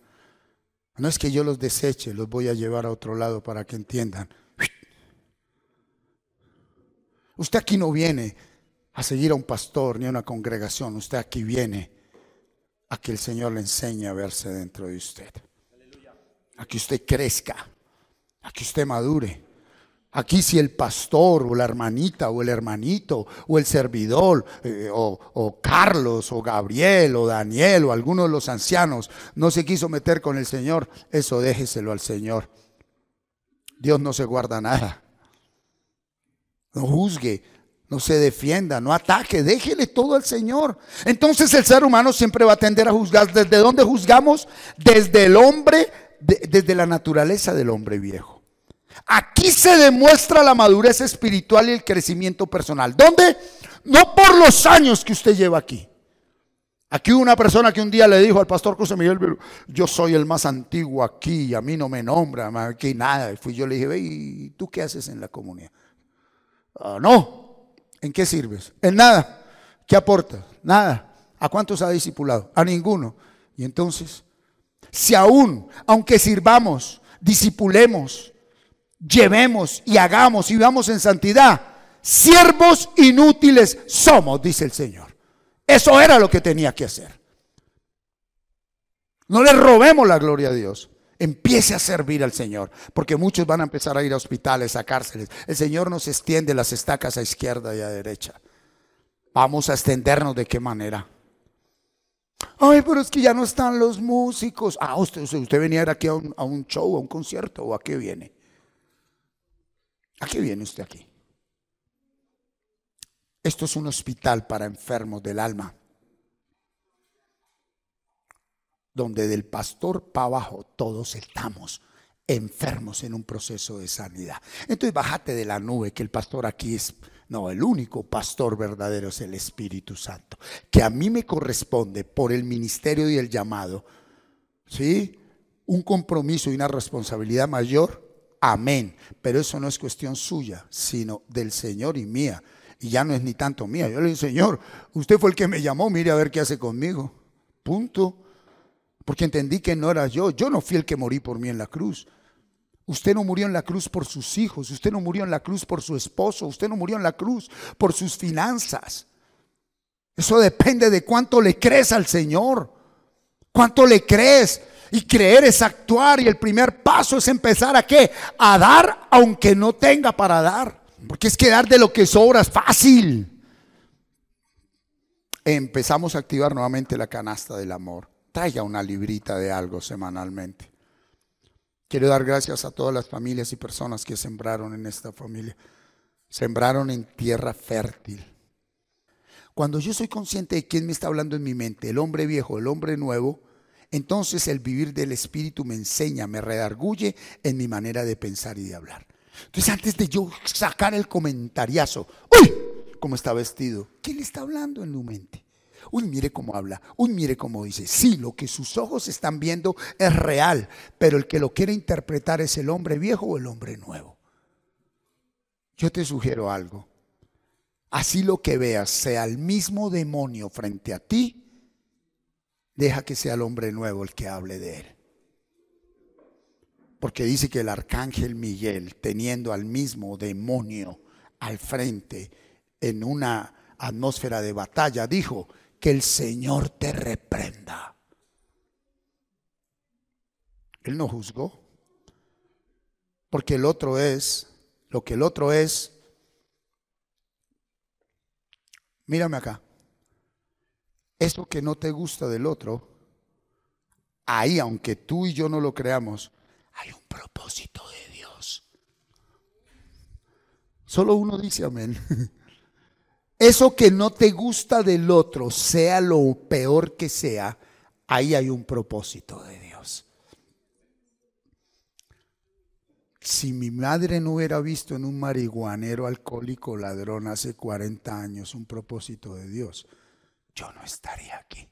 no es que yo los deseche, los voy a llevar a otro lado para que entiendan. Usted aquí no viene a seguir a un pastor ni a una congregación. Usted aquí viene a que el Señor le enseñe a verse dentro de usted. A que usted crezca, a que usted madure. Aquí si el pastor o la hermanita o el hermanito o el servidor o Carlos o Gabriel o Daniel o alguno de los ancianos no se quiso meter con el Señor, eso déjeselo al Señor. Dios no se guarda nada. No juzgue, no se defienda, no ataque, déjele todo al Señor. Entonces el ser humano siempre va a tender a juzgar. ¿Desde dónde juzgamos? Desde el hombre, desde la naturaleza del hombre viejo. Aquí se demuestra la madurez espiritual y el crecimiento personal. ¿Dónde? No por los años que usted lleva aquí. Aquí hubo una persona que un día le dijo al pastor José Miguel: yo soy el más antiguo aquí y a mí no me nombran, aquí nada. Y fui yo, le dije: ve, ¿y tú qué haces en la comunidad? No. ¿En qué sirves? En nada. ¿Qué aportas? Nada. ¿A cuántos ha discipulado? A ninguno. Y entonces, si aunque sirvamos, discipulemos, llevemos y hagamos y vivamos en santidad, siervos inútiles somos, dice el Señor. Eso era lo que tenía que hacer. No le robemos la gloria a Dios. Empiece a servir al Señor, porque muchos van a empezar a ir a hospitales, a cárceles. El Señor nos extiende las estacas a izquierda y a derecha. Vamos a extendernos. ¿De qué manera? Ay, pero es que ya no están los músicos. Usted venía aquí a un show, a un concierto, ¿o a qué viene? ¿A qué viene usted aquí? Esto es un hospital para enfermos del alma, donde del pastor para abajo todos estamos enfermos en un proceso de sanidad. Entonces bájate de la nube, que el pastor aquí es, no, el único pastor verdadero es el Espíritu Santo, que a mí me corresponde por el ministerio y el llamado, ¿sí? Un compromiso y una responsabilidad mayor, amén, pero eso no es cuestión suya, sino del Señor y mía, y ya no es ni tanto mía. Yo le digo: Señor, usted fue el que me llamó, mire a ver qué hace conmigo, punto. Porque entendí que no era yo no fui el que morí por mí en la cruz. Usted no murió en la cruz por sus hijos, usted no murió en la cruz por su esposo, usted no murió en la cruz por sus finanzas. Eso depende de cuánto le crees al Señor, cuánto le crees. Y creer es actuar, y el primer paso es empezar ¿a qué? A dar aunque no tenga para dar. Porque es que dar de lo que sobra es fácil. Empezamos a activar nuevamente la canasta del amor. Traiga una librita de algo semanalmente. Quiero dar gracias a todas las familias y personas que sembraron en esta familia. Sembraron en tierra fértil. Cuando yo soy consciente de quién me está hablando en mi mente, el hombre viejo, el hombre nuevo, entonces el vivir del Espíritu me enseña, me redarguye en mi manera de pensar y de hablar. Entonces, antes de yo sacar el comentariazo: ¡uy! ¿Cómo está vestido? ¿Quién le está hablando en tu mente? Uy, mire cómo habla, uy, mire cómo dice. Sí, lo que sus ojos están viendo es real, pero el que lo quiere interpretar es el hombre viejo o el hombre nuevo. Yo te sugiero algo. Así lo que veas sea el mismo demonio frente a ti, deja que sea el hombre nuevo el que hable de él. Porque dice que el arcángel Miguel, teniendo al mismo demonio al frente en una atmósfera de batalla, dijo que el Señor te reprenda. Él no juzgó, porque el otro es, lo que el otro es, mírame acá, eso que no te gusta del otro, ahí, aunque tú y yo no lo creamos, hay un propósito de Dios. Solo uno dice amén. Eso que no te gusta del otro, sea lo peor que sea, ahí hay un propósito de Dios. Si mi madre no hubiera visto en un marihuanero, alcohólico, ladrón hace 40 años un propósito de Dios, yo no estaría aquí.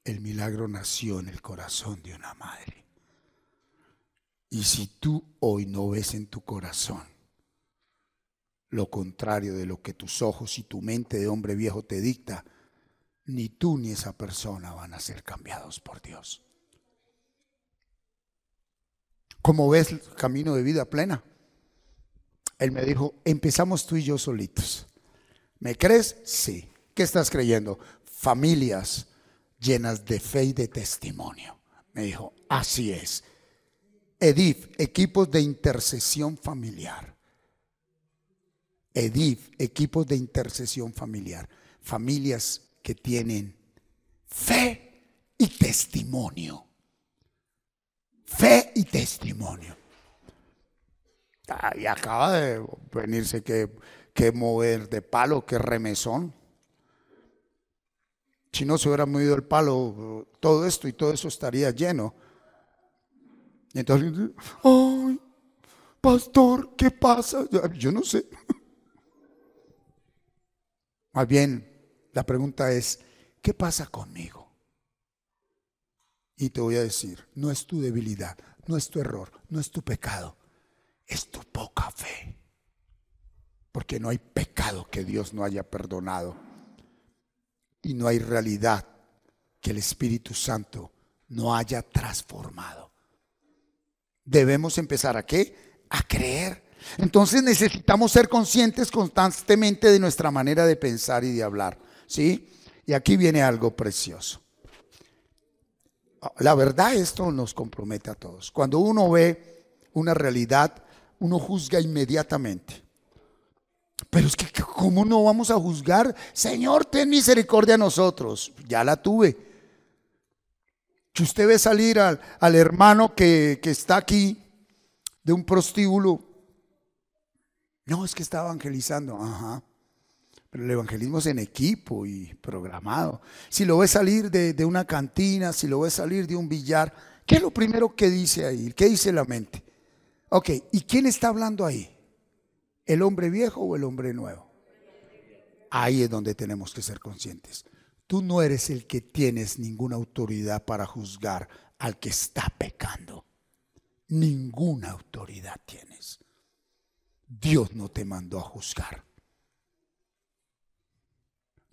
El milagro nació en el corazón de una madre. Y si tú hoy no ves en tu corazón lo contrario de lo que tus ojos y tu mente de hombre viejo te dicta, ni tú ni esa persona van a ser cambiados por Dios. ¿Cómo ves el camino de vida plena? Él me dijo, empezamos tú y yo solitos. ¿Me crees? Sí. ¿Qué estás creyendo? Familias llenas de fe y de testimonio. Me dijo, así es. EDIF, equipos de intercesión familiar. EDIF, equipos de intercesión familiar. Familias que tienen fe y testimonio. Fe y testimonio. Y acaba de venirse que mover de palo, que remesón. Si no se hubiera movido el palo, todo esto y todo eso estaría lleno. Y entonces, ay, pastor, ¿qué pasa? Yo no sé. Más bien, la pregunta es, ¿qué pasa conmigo? Y te voy a decir, no es tu debilidad, no es tu error, no es tu pecado, es tu poca fe. Porque no hay pecado que Dios no haya perdonado. Y no hay realidad que el Espíritu Santo no haya transformado. Debemos empezar ¿a qué? A creer. Entonces necesitamos ser conscientes constantemente de nuestra manera de pensar y de hablar, ¿sí? Y aquí viene algo precioso. La verdad, esto nos compromete a todos. Cuando uno ve una realidad, uno juzga inmediatamente. Pero es que ¿cómo no vamos a juzgar? Señor, ten misericordia a nosotros. Ya la tuve. Si usted ve salir al hermano que está aquí de un prostíbulo, no, es que está evangelizando. Ajá. Pero el evangelismo es en equipo y programado. Si lo ve salir de una cantina, si lo ve salir de un billar, ¿qué es lo primero que dice ahí? ¿Qué dice la mente? Ok, ¿y quién está hablando ahí? ¿El hombre viejo o el hombre nuevo? Ahí es donde tenemos que ser conscientes. Tú no eres el que tienes ninguna autoridad para juzgar al que está pecando. Ninguna autoridad tienes. Dios no te mandó a juzgar.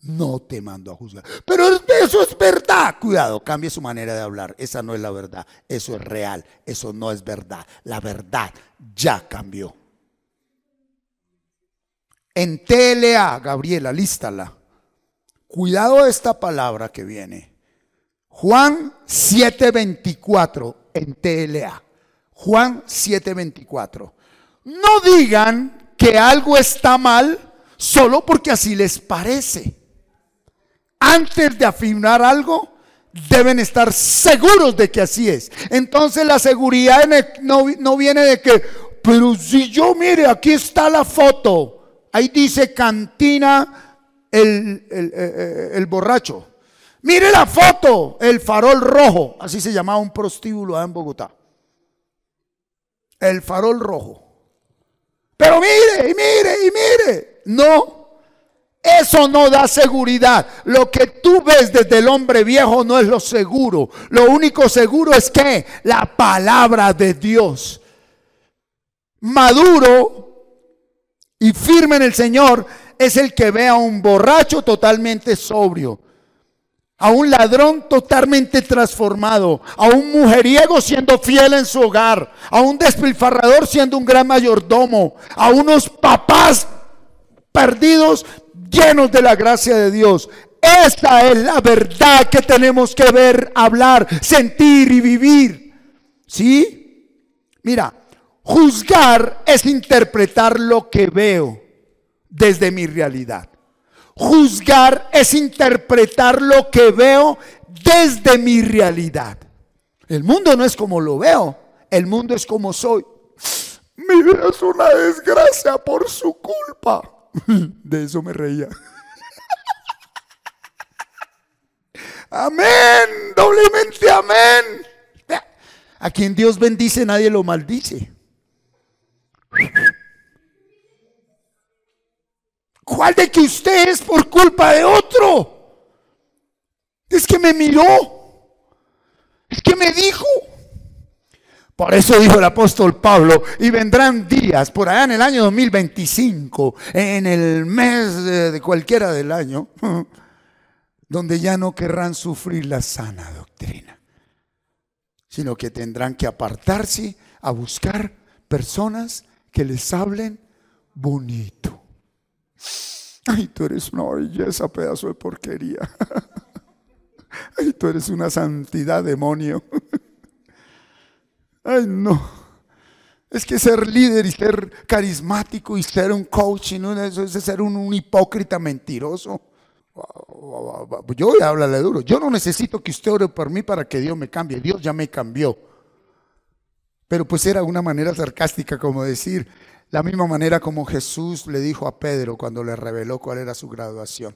No te mandó a juzgar. Pero eso es verdad. Cuidado, cambie su manera de hablar. Esa no es la verdad. Eso es real. Eso no es verdad. La verdad ya cambió. En TLA, Gabriela, lístala. Cuidado de esta palabra que viene. Juan 7:24 en TLA. Juan 7:24. No digan que algo está mal solo porque así les parece. Antes de afirmar algo, deben estar seguros de que así es. Entonces la seguridad no viene de que, pero si yo mire, aquí está la foto. Ahí dice cantina el borracho. Mire la foto, el farol rojo. Así se llamaba un prostíbulo en Bogotá. El farol rojo. Pero mire, y mire, y mire. No, eso no da seguridad. Lo que tú ves desde el hombre viejo no es lo seguro. Lo único seguro es que la palabra de Dios. Maduro y firme en el Señor es el que ve a un borracho totalmente sobrio, a un ladrón totalmente transformado, a un mujeriego siendo fiel en su hogar, a un despilfarrador siendo un gran mayordomo, a unos papás perdidos, llenos de la gracia de Dios. Esa es la verdad que tenemos que ver, hablar, sentir y vivir. ¿Sí? Mira, juzgar es interpretar lo que veo desde mi realidad. Juzgar es interpretar lo que veo desde mi realidad. El mundo no es como lo veo, el mundo es como soy. Mi vida es una desgracia por su culpa. De eso me reía. Amén, doblemente amén. A quien Dios bendice, nadie lo maldice. ¿Cuál de que usted es por culpa de otro? Es que me miró, es que me dijo. Por eso dijo el apóstol Pablo, y vendrán días por allá en el año 2025, en el mes de cualquiera del año, donde ya no querrán sufrir la sana doctrina, sino que tendrán que apartarse a buscar personas que les hablen bonito. Ay, tú eres una belleza, pedazo de porquería. Ay, tú eres una santidad, demonio. Ay, no. Es que ser líder y ser carismático y ser un coach, ¿no? Eso es ser un hipócrita mentiroso. Yo voy a hablarle duro. Yo no necesito que usted ore por mí para que Dios me cambie. Dios ya me cambió. Pero pues era una manera sarcástica, como decir, la misma manera como Jesús le dijo a Pedro cuando le reveló cuál era su graduación.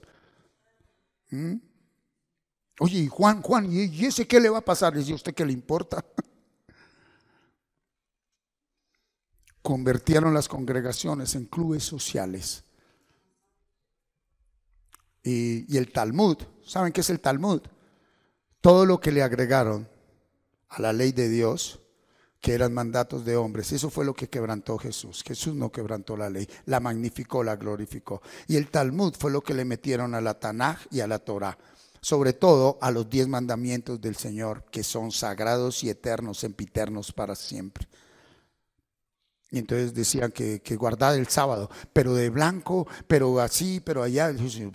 Oye, Juan, ¿y ese qué le va a pasar? ¿Y a usted qué le importa? Convirtieron las congregaciones en clubes sociales. Y el Talmud, ¿saben qué es el Talmud? Todo lo que le agregaron a la ley de Dios, que eran mandatos de hombres, eso fue lo que quebrantó Jesús. Jesús no quebrantó la ley, la magnificó, la glorificó. Y el Talmud fue lo que le metieron a la Tanaj y a la Torah, sobre todo a los 10 mandamientos del Señor, que son sagrados y eternos, sempiternos para siempre. Y entonces decían que guardar el sábado, pero de blanco, pero así, pero allá. El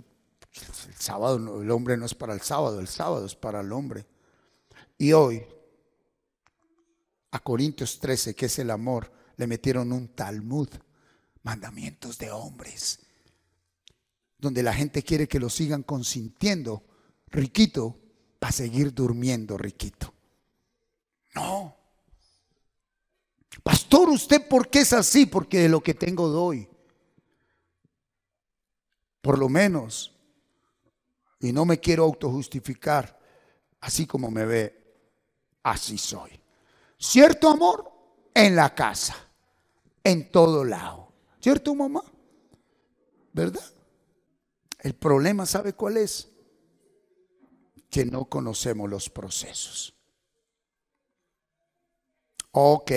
sábado, el hombre no es para el sábado es para el hombre. Y hoy, a Corintios 13, que es el amor, le metieron un Talmud, mandamientos de hombres, donde la gente quiere que lo sigan consintiendo, riquito, para seguir durmiendo, riquito. No. Pastor, ¿usted por qué es así? Porque de lo que tengo doy. Por lo menos. Y no me quiero autojustificar. Así como me ve, así soy. ¿Cierto, amor? En la casa, en todo lado. ¿Cierto, mamá? ¿Verdad? El problema, ¿sabe cuál es? Que no conocemos los procesos. Ok.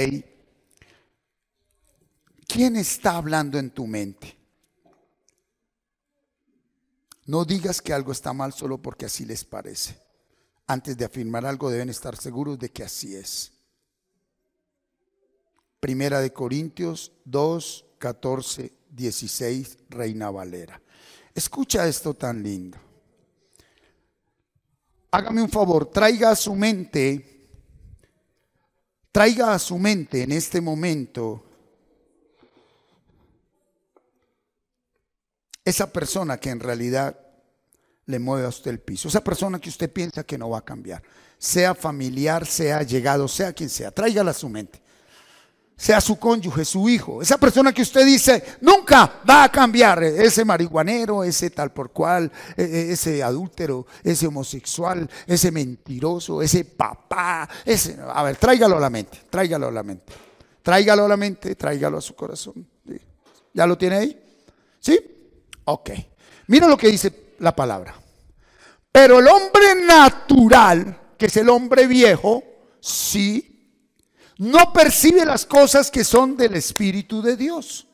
¿Quién está hablando en tu mente? No digas que algo está mal solo porque así les parece. Antes de afirmar algo deben estar seguros de que así es. Primera de Corintios 2, 14, 16, Reina Valera. Escucha esto tan lindo. Hágame un favor, traiga a su mente en este momento esa persona que en realidad le mueve a usted el piso, esa persona que usted piensa que no va a cambiar, sea familiar, sea llegado, sea quien sea, tráigala a su mente. Sea su cónyuge, su hijo, esa persona que usted dice nunca va a cambiar, ese marihuanero, ese tal por cual, ese adúltero, ese homosexual, ese mentiroso, ese papá, a ver, tráigalo a la mente, tráigalo a la mente, tráigalo a la mente, tráigalo a su corazón. ¿Sí? ¿Ya lo tiene ahí? ¿Sí? Ok. Mira lo que dice la palabra. Pero el hombre natural, que es el hombre viejo, sí, no percibe las cosas que son del Espíritu de Dios,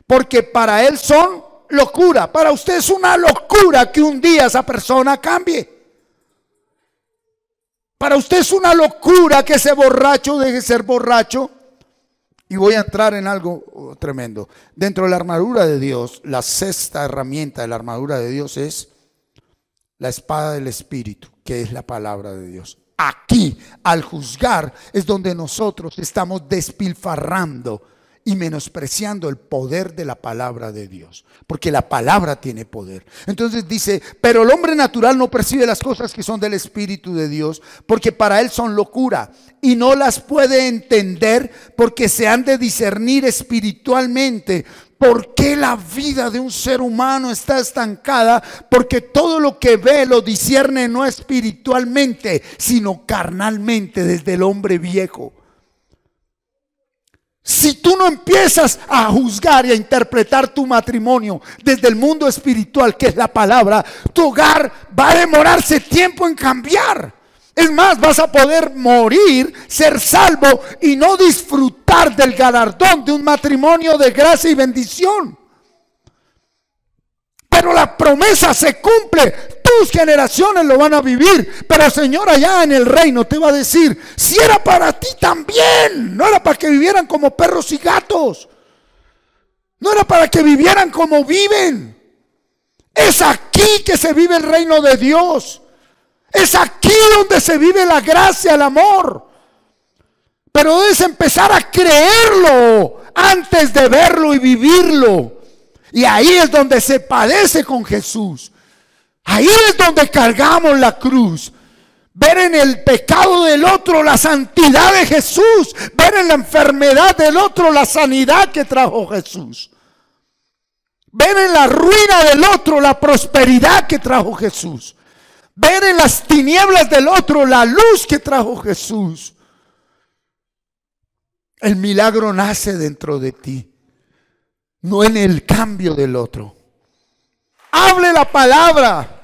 porque para él son locura. Para usted es una locura que un día esa persona cambie. Para usted es una locura que ese borracho deje de ser borracho Y voy a entrar en algo tremendo. Dentro de la armadura de Dios, la sexta herramienta de la armadura de Dios es la espada del Espíritu, que es la palabra de Dios. Aquí, al juzgar, es donde nosotros estamos despilfarrando y menospreciando el poder de la palabra de Dios, porque la palabra tiene poder. Entonces dice, pero el hombre natural no percibe las cosas que son del Espíritu de Dios, porque para él son locura, y no las puede entender, porque se han de discernir espiritualmente. ¿Por qué la vida de un ser humano está estancada? Porque todo lo que ve lo discierne no espiritualmente, sino carnalmente, desde el hombre viejo. Si tú no empiezas a juzgar y a interpretar tu matrimonio desde el mundo espiritual, que es la palabra, tu hogar va a demorarse tiempo en cambiar. Es más, vas a poder morir, ser salvo y no disfrutar del galardón de un matrimonio de gracia y bendición. Pero la promesa se cumple. Tus generaciones lo van a vivir, pero el Señor allá en el reino te va a decir, si era para ti también, no era para que vivieran como perros y gatos, no era para que vivieran como viven. Es aquí que se vive el reino de Dios, es aquí donde se vive la gracia, el amor. Pero debes empezar a creerlo antes de verlo y vivirlo. Y ahí es donde se padece con Jesús. Ahí es donde cargamos la cruz. Ver en el pecado del otro la santidad de Jesús. Ver en la enfermedad del otro la sanidad que trajo Jesús. Ver en la ruina del otro la prosperidad que trajo Jesús. Ver en las tinieblas del otro la luz que trajo Jesús. El milagro nace dentro de ti, no en el cambio del otro. Hable la palabra.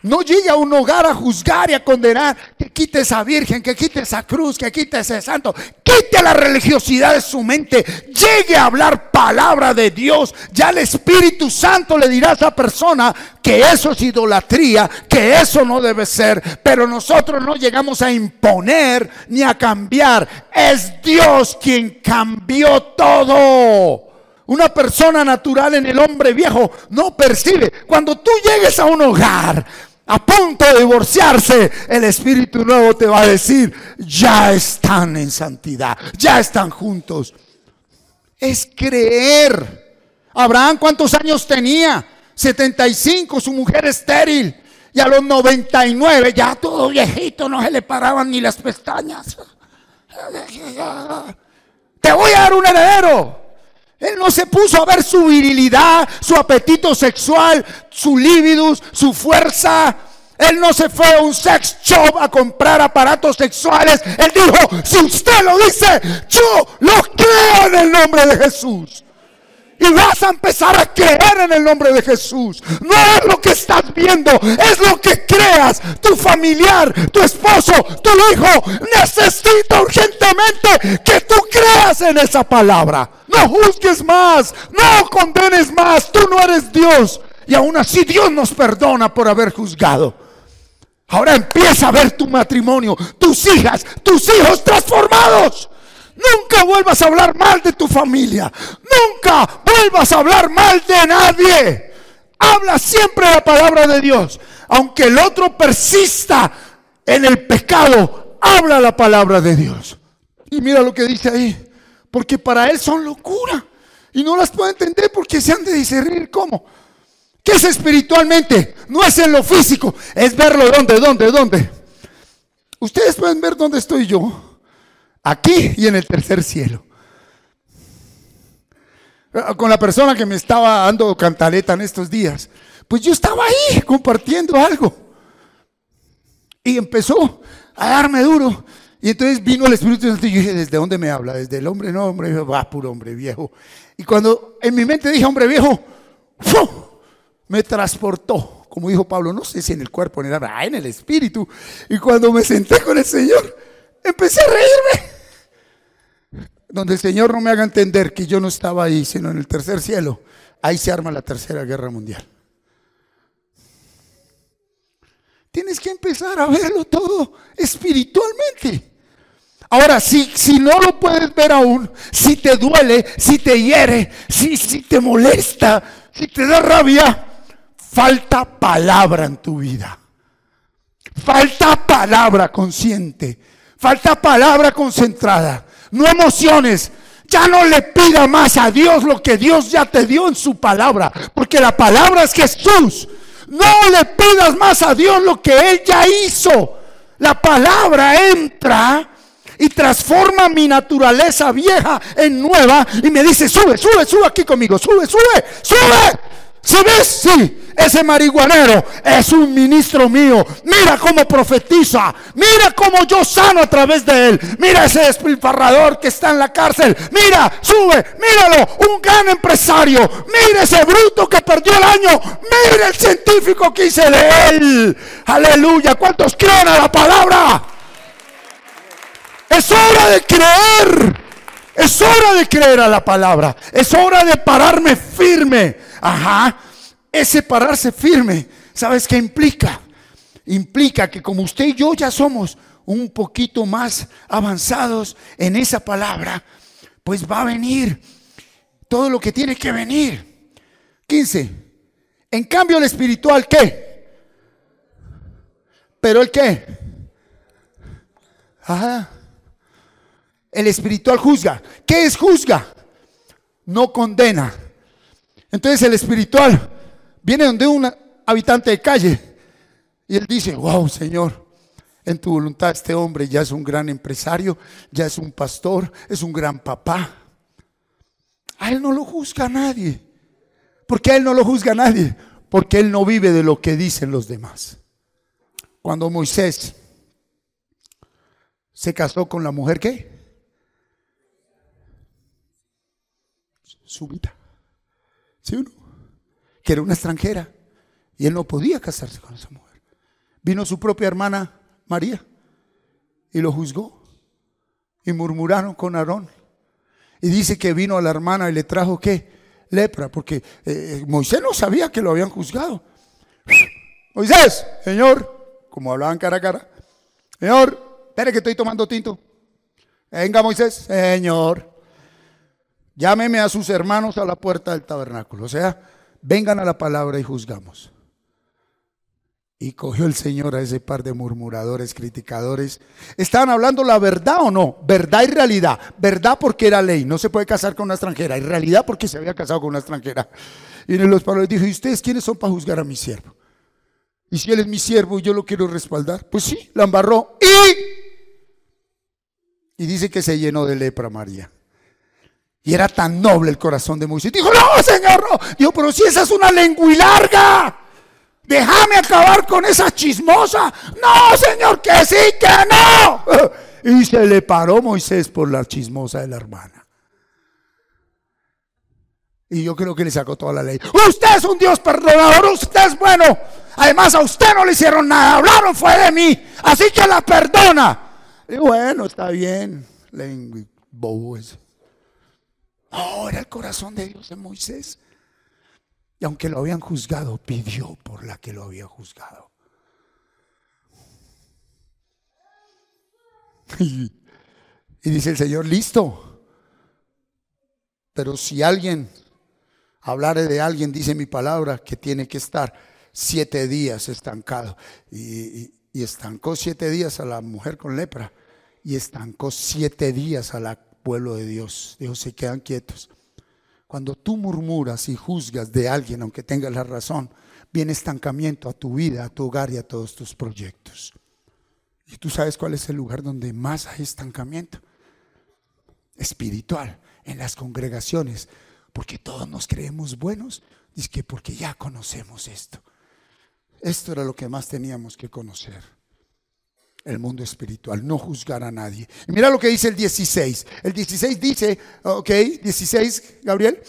No llegue a un hogar a juzgar y a condenar. Que quite esa virgen, que quite esa cruz, que quite ese santo. Quite la religiosidad de su mente. Llegue a hablar palabra de Dios. Ya el Espíritu Santo le dirá a esa persona que eso es idolatría, que eso no debe ser. Pero nosotros no llegamos a imponer ni a cambiar. Es Dios quien cambió todo. Una persona natural en el hombre viejo no percibe. Cuando tú llegues a un hogar a punto de divorciarse, el Espíritu Nuevo te va a decir, ya están en santidad, ya están juntos. Es creer. Abraham, ¿cuántos años tenía? 75, su mujer estéril. Y a los 99, ya todo viejito, no se le paraban ni las pestañas. Te voy a dar un heredero. Él no se puso a ver su virilidad, su apetito sexual, su libidus, su fuerza. Él no se fue a un sex shop a comprar aparatos sexuales. Él dijo, si usted lo dice, yo lo creo en el nombre de Jesús. Y vas a empezar a creer en el nombre de Jesús. No es lo que estás viendo, es lo que creas. Tu familiar, tu esposo, tu hijo necesita urgentemente que tú creas en esa palabra. No juzgues más, no condenes más. Tú no eres Dios. Y aún así Dios nos perdona por haber juzgado. Ahora empieza a ver tu matrimonio, tus hijas, tus hijos transformados. Nunca vuelvas a hablar mal de tu familia. Nunca vuelvas a hablar mal de nadie. Habla siempre la palabra de Dios. Aunque el otro persista en el pecado, habla la palabra de Dios. Y mira lo que dice ahí. Porque para él son locura. Y no las puede entender porque se han de discernir cómo. ¿Qué es espiritualmente? No es en lo físico. Es verlo ¿dónde? Ustedes pueden ver dónde estoy yo. Aquí y en el tercer cielo. Con la persona que me estaba dando cantaleta en estos días, pues yo estaba ahí compartiendo algo. Y empezó a darme duro. Y entonces vino el Espíritu Santo y yo dije, ¿desde dónde me habla? ¿Desde el hombre? No, hombre viejo, va, puro hombre viejo. Y cuando en mi mente dije hombre viejo, ¡fu! Me transportó, como dijo Pablo, no sé si en el cuerpo, en el alma, en el espíritu. Y cuando me senté con el Señor, empecé a reírme. Donde el Señor no me haga entender que yo no estaba ahí, sino en el tercer cielo, ahí se arma la tercera guerra mundial. Tienes que empezar a verlo todo espiritualmente. Ahora, si no lo puedes ver aún, si te duele, si te hiere, si te molesta, si te da rabia, falta palabra en tu vida. Falta palabra consciente. Falta palabra concentrada. No emociones. Ya no le pida más a Dios lo que Dios ya te dio en su palabra. Porque la palabra es Jesús. No le pidas más a Dios lo que Él ya hizo. La palabra entra y transforma mi naturaleza vieja en nueva. Y me dice, sube aquí conmigo. Sube. ¿Sí ves? Sí. Ese marihuanero es un ministro mío. Mira cómo profetiza. Mira cómo yo sano a través de él. Mira ese despilfarrador que está en la cárcel. Mira, sube, míralo, un gran empresario. Mira ese bruto que perdió el año. Mira el científico que hice de él. Aleluya. ¿Cuántos creen a la palabra? Es hora de creer. Es hora de creer a la palabra. Es hora de pararme firme. Ajá. Ese pararse firme, ¿sabes qué implica? Implica que como usted y yo ya somos un poquito más avanzados en esa palabra, pues va a venir todo lo que tiene que venir. 15. En cambio el espiritual, ¿qué? ¿Pero el qué? Ajá. El espiritual juzga. ¿Qué es juzga? No condena. Entonces el espiritual viene donde un habitante de calle y él dice, wow, Señor, en tu voluntad este hombre ya es un gran empresario, ya es un pastor, es un gran papá. A él no lo juzga nadie. ¿Por qué a él no lo juzga nadie? Porque él no vive de lo que dicen los demás. Cuando Moisés se casó con la mujer, ¿qué? Súbita. ¿Sí o no? Que era una extranjera y él no podía casarse con esa mujer. Vino su propia hermana María y lo juzgó y murmuraron con Aarón y dice que vino a la hermana y le trajo ¿qué? Lepra, porque Moisés no sabía que lo habían juzgado. Moisés, Señor, como hablaban cara a cara, Señor, espere que estoy tomando tinto. Venga Moisés, Señor, llámeme a sus hermanos a la puerta del tabernáculo, o sea, vengan a la palabra y juzgamos. Y cogió el Señor a ese par de murmuradores, criticadores. ¿Estaban hablando la verdad o no? Verdad y realidad. Verdad porque era ley, no se puede casar con una extranjera. Y realidad porque se había casado con una extranjera. Y los pablos dijo, ¿y ustedes quiénes son para juzgar a mi siervo? Y si él es mi siervo y yo lo quiero respaldar, pues sí, la embarró. Y dice que se llenó de lepra María. Y era tan noble el corazón de Moisés. Dijo, no, Señor, no. Dijo, pero si esa es una lenguilarga. Déjame acabar con esa chismosa. No, Señor, que sí, que no. Y se le paró Moisés por la chismosa de la hermana. Y yo creo que le sacó toda la ley. Usted es un Dios perdonador, usted es bueno. Además a usted no le hicieron nada, hablaron fue de mí. Así que la perdona. Y bueno, está bien. Bobo ese. No, era el corazón de Dios en Moisés. Y aunque lo habían juzgado, pidió por la que lo había juzgado. Y dice el Señor, listo. Pero si alguien hablare de alguien, dice mi palabra, que tiene que estar 7 días estancado. Y estancó 7 días a la mujer con lepra. Y estancó 7 días al pueblo de Dios. Dijo, se quedan quietos. Cuando tú murmuras y juzgas de alguien, aunque tengas la razón, viene estancamiento a tu vida, a tu hogar y a todos tus proyectos. ¿Y tú sabes cuál es el lugar donde más hay estancamiento? Espiritual, en las congregaciones, porque todos nos creemos buenos, dice que porque ya conocemos esto. Esto era lo que más teníamos que conocer. El mundo espiritual, no juzgar a nadie. Y mira lo que dice el 16. El 16 dice, ok, 16, Gabriel.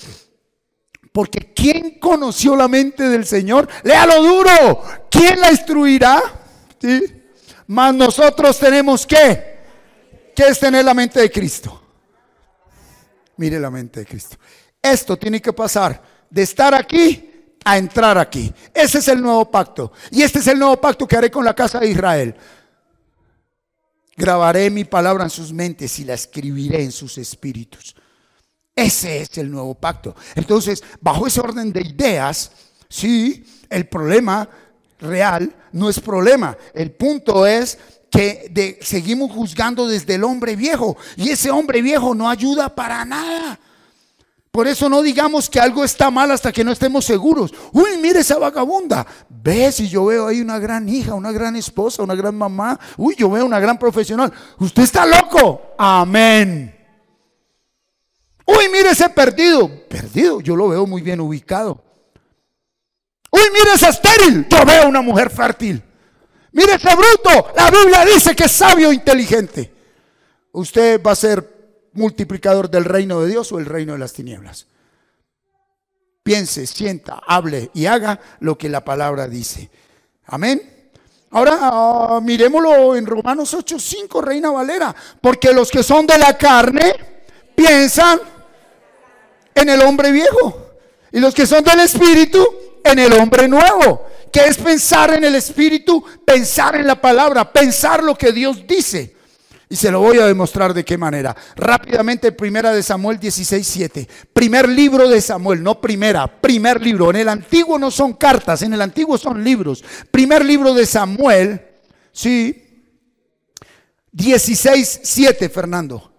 Porque ¿quién conoció la mente del Señor? Léalo duro. ¿Quién la instruirá? ¿Sí? Mas nosotros tenemos ¿qué? ¿Qué es tener la mente de Cristo? Mire la mente de Cristo. Esto tiene que pasar de estar aquí a entrar aquí. Ese es el nuevo pacto. Y este es el nuevo pacto que haré con la casa de Israel. Grabaré mi palabra en sus mentes y la escribiré en sus espíritus. Ese es el nuevo pacto. Entonces, bajo ese orden de ideas, sí, el problema real no es problema. El punto es que seguimos juzgando desde el hombre viejo, y ese hombre viejo no ayuda para nada. Por eso no digamos que algo está mal hasta que no estemos seguros. Uy, mire esa vagabunda. Ve, si yo veo ahí una gran hija, una gran esposa, una gran mamá. Uy, yo veo una gran profesional. Usted está loco. Amén. Uy, mire ese perdido. Perdido, yo lo veo muy bien ubicado. Uy, mire esa estéril. Yo veo una mujer fértil. Mire ese bruto. La Biblia dice que es sabio e inteligente. Usted va a ser multiplicador del reino de Dios o el reino de las tinieblas. Piense, sienta, hable y haga lo que la palabra dice. Amén. Ahora miremoslo en Romanos 8:5, Reina Valera. Porque los que son de la carne piensan en el hombre viejo, y los que son del espíritu en el hombre nuevo. Que es pensar en el espíritu, pensar en la palabra, pensar lo que Dios dice. Y se lo voy a demostrar de qué manera. Rápidamente, primera de Samuel 16:7. Primer libro de Samuel, no primer libro. En el antiguo no son cartas, en el antiguo son libros. Primer libro de Samuel, sí. 16:7, Fernando.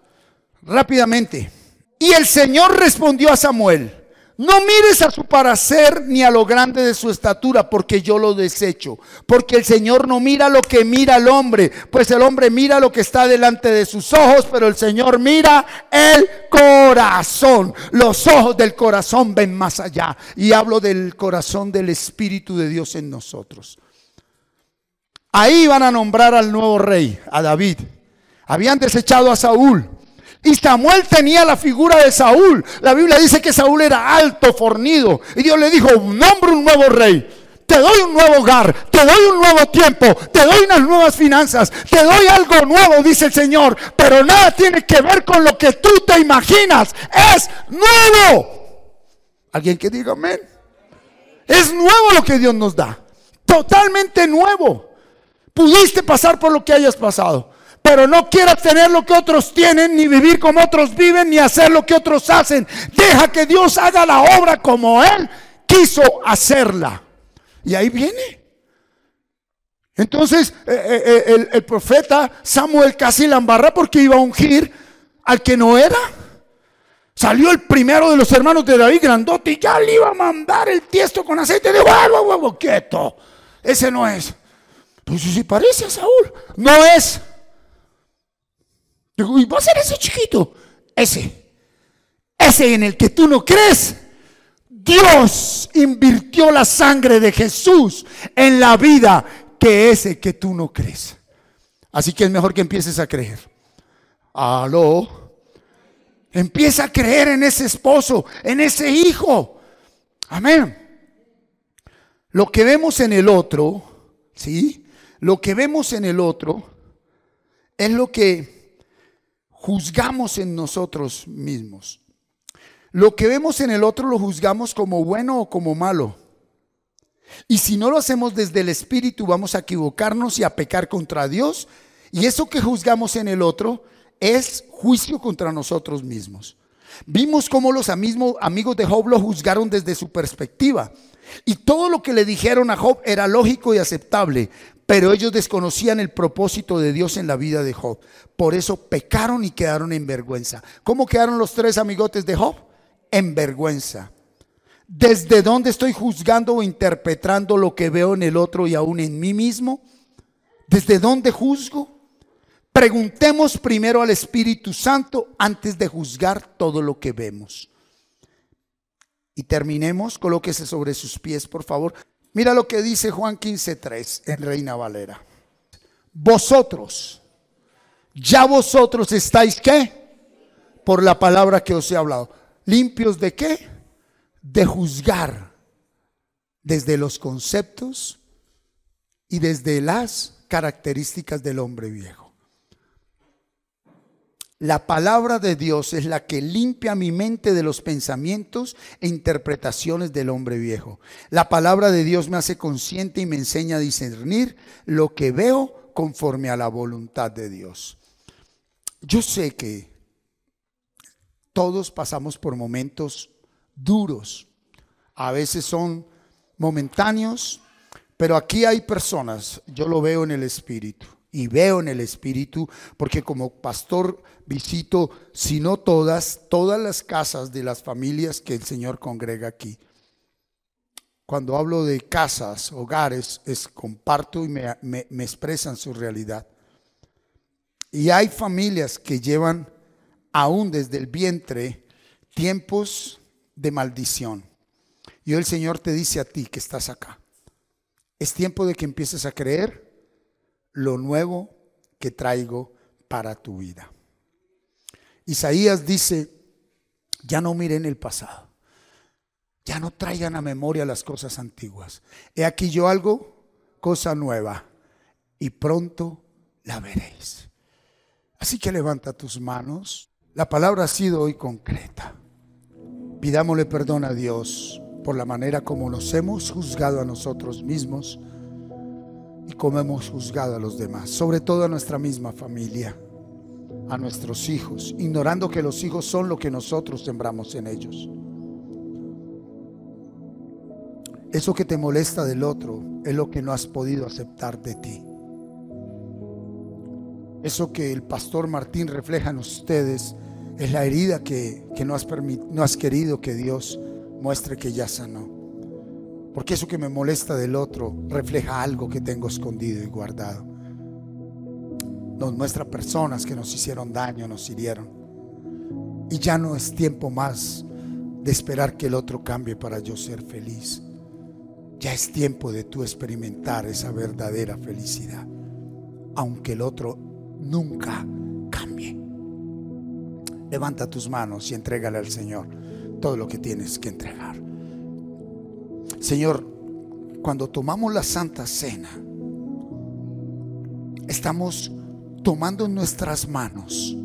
Rápidamente. Y el Señor respondió a Samuel: no mires a su parecer ni a lo grande de su estatura, porque yo lo desecho. Porque el Señor no mira lo que mira el hombre, pues el hombre mira lo que está delante de sus ojos, pero el Señor mira el corazón. Los ojos del corazón ven más allá. Y hablo del corazón del Espíritu de Dios en nosotros. Ahí van a nombrar al nuevo rey, a David. Habían desechado a Saúl. Y Samuel tenía la figura de Saúl. La Biblia dice que Saúl era alto, fornido. Y Dios le dijo: nombra un nuevo rey. Te doy un nuevo hogar. Te doy un nuevo tiempo. Te doy unas nuevas finanzas. Te doy algo nuevo, dice el Señor. Pero nada tiene que ver con lo que tú te imaginas. Es nuevo. ¿Alguien que diga amén? Es nuevo lo que Dios nos da. Totalmente nuevo. Pudiste pasar por lo que hayas pasado, pero no quieras tener lo que otros tienen, ni vivir como otros viven, ni hacer lo que otros hacen. Deja que Dios haga la obra como Él quiso hacerla. Y ahí viene. Entonces el profeta Samuel casi la embarra porque iba a ungir al que no era. Salió el primero de los hermanos de David, grandote, y ya le iba a mandar el tiesto con aceite. Dijo: ¡guau, quieto! Ese no es. Pues sí parece a Saúl. No es. ¿Y va a ser ese chiquito? Ese en el que tú no crees. Dios invirtió la sangre de Jesús en la vida que ese que tú no crees. Así que es mejor que empieces a creer. Aló. Empieza a creer en ese esposo, en ese hijo. Amén. Lo que vemos en el otro, ¿sí? Lo que vemos en el otro es lo que juzgamos en nosotros mismos. Lo que vemos en el otro lo juzgamos como bueno o como malo. Y si no lo hacemos desde el Espíritu, vamos a equivocarnos y a pecar contra Dios. Y eso que juzgamos en el otro es juicio contra nosotros mismos. Vimos cómo los amigos de Job lo juzgaron desde su perspectiva. Y todo lo que le dijeron a Job era lógico y aceptable. Pero ellos desconocían el propósito de Dios en la vida de Job. Por eso pecaron y quedaron en vergüenza. ¿Cómo quedaron los tres amigotes de Job? En vergüenza. ¿Desde dónde estoy juzgando o interpretando lo que veo en el otro y aún en mí mismo? ¿Desde dónde juzgo? Preguntemos primero al Espíritu Santo antes de juzgar todo lo que vemos. Y terminemos, colóquese sobre sus pies, por favor. Mira lo que dice Juan 15:3 en Reina Valera. Vosotros, ya vosotros estáis, ¿qué? Por la palabra que os he hablado. ¿Limpios de qué? De juzgar desde los conceptos y desde las características del hombre viejo. La palabra de Dios es la que limpia mi mente de los pensamientos e interpretaciones del hombre viejo. La palabra de Dios me hace consciente y me enseña a discernir lo que veo conforme a la voluntad de Dios. Yo sé que todos pasamos por momentos duros. A veces son momentáneos, pero aquí hay personas, yo lo veo en el Espíritu. Y veo en el Espíritu, porque como pastor visito, si no todas las casas de las familias que el Señor congrega aquí. Cuando hablo de casas, hogares, comparto y me expresan su realidad. Y hay familias que llevan aún desde el vientre tiempos de maldición. Y hoy el Señor te dice a ti que estás acá: es tiempo de que empieces a creer lo nuevo que traigo para tu vida. Isaías dice: ya no miren el pasado, ya no traigan a memoria las cosas antiguas. He aquí yo hago cosa nueva y pronto la veréis. Así que levanta tus manos. La palabra ha sido hoy concreta. Pidámosle perdón a Dios por la manera como nos hemos juzgado a nosotros mismos y como hemos juzgado a los demás, sobre todo a nuestra misma familia, a nuestros hijos, ignorando que los hijos son lo que nosotros sembramos en ellos. Eso que te molesta del otro es lo que no has podido aceptar de ti. Eso que el pastor Martín refleja en ustedes es la herida que no has querido que Dios muestre que ya sanó. Porque eso que me molesta del otro refleja algo que tengo escondido y guardado. Nos muestra personas que nos hicieron daño, nos hirieron. Y ya no es tiempo más de esperar que el otro cambie para yo ser feliz. Ya es tiempo de tú experimentar esa verdadera felicidad, aunque el otro nunca cambie. Levanta tus manos y entrégale al Señor todo lo que tienes que entregar. Señor, cuando tomamos la Santa Cena, estamos tomando en nuestras manos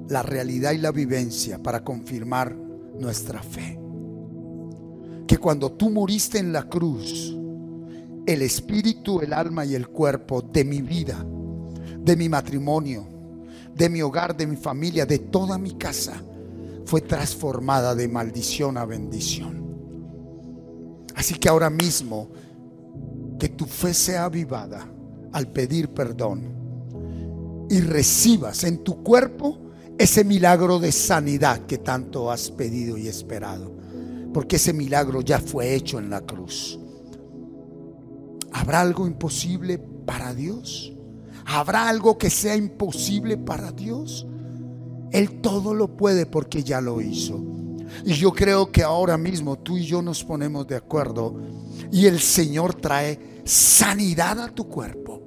la realidad y la vivencia para confirmar nuestra fe. Que cuando tú moriste en la cruz, el espíritu, el alma y el cuerpo de mi vida, de mi matrimonio, de mi hogar, de mi familia, de toda mi casa, fue transformada de maldición a bendición. Así que ahora mismo, que tu fe sea avivada al pedir perdón y recibas en tu cuerpo ese milagro de sanidad que tanto has pedido y esperado, porque ese milagro ya fue hecho en la cruz. ¿Habrá algo imposible para Dios? ¿Habrá algo que sea imposible para Dios? Él todo lo puede porque ya lo hizo. Y yo creo que ahora mismo tú y yo nos ponemos de acuerdo y el Señor trae sanidad a tu cuerpo.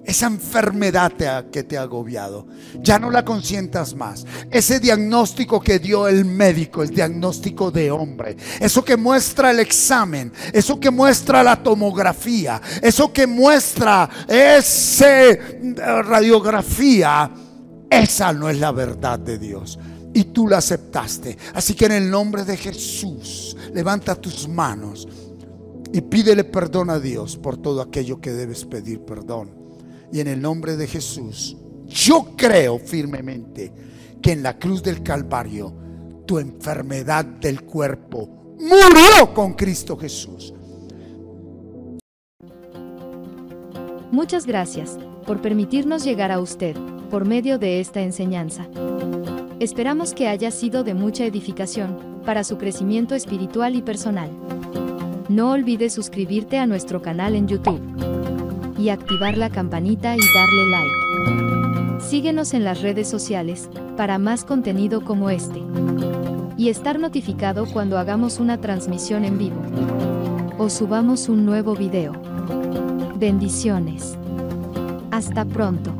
Esa enfermedad que te ha agobiado, ya no la consientas más. Ese diagnóstico que dio el médico, el diagnóstico de hombre, eso que muestra el examen, eso que muestra la tomografía, eso que muestra esa radiografía, esa no es la verdad de Dios. Y tú la aceptaste. Así que en el nombre de Jesús, levanta tus manos y pídele perdón a Dios por todo aquello que debes pedir perdón. Y en el nombre de Jesús, yo creo firmemente que en la cruz del Calvario tu enfermedad del cuerpo murió con Cristo Jesús. Muchas gracias por permitirnos llegar a usted por medio de esta enseñanza. Esperamos que haya sido de mucha edificación para su crecimiento espiritual y personal. No olvides suscribirte a nuestro canal en YouTube y activar la campanita y darle like. Síguenos en las redes sociales para más contenido como este y estar notificado cuando hagamos una transmisión en vivo o subamos un nuevo video. Bendiciones. Hasta pronto.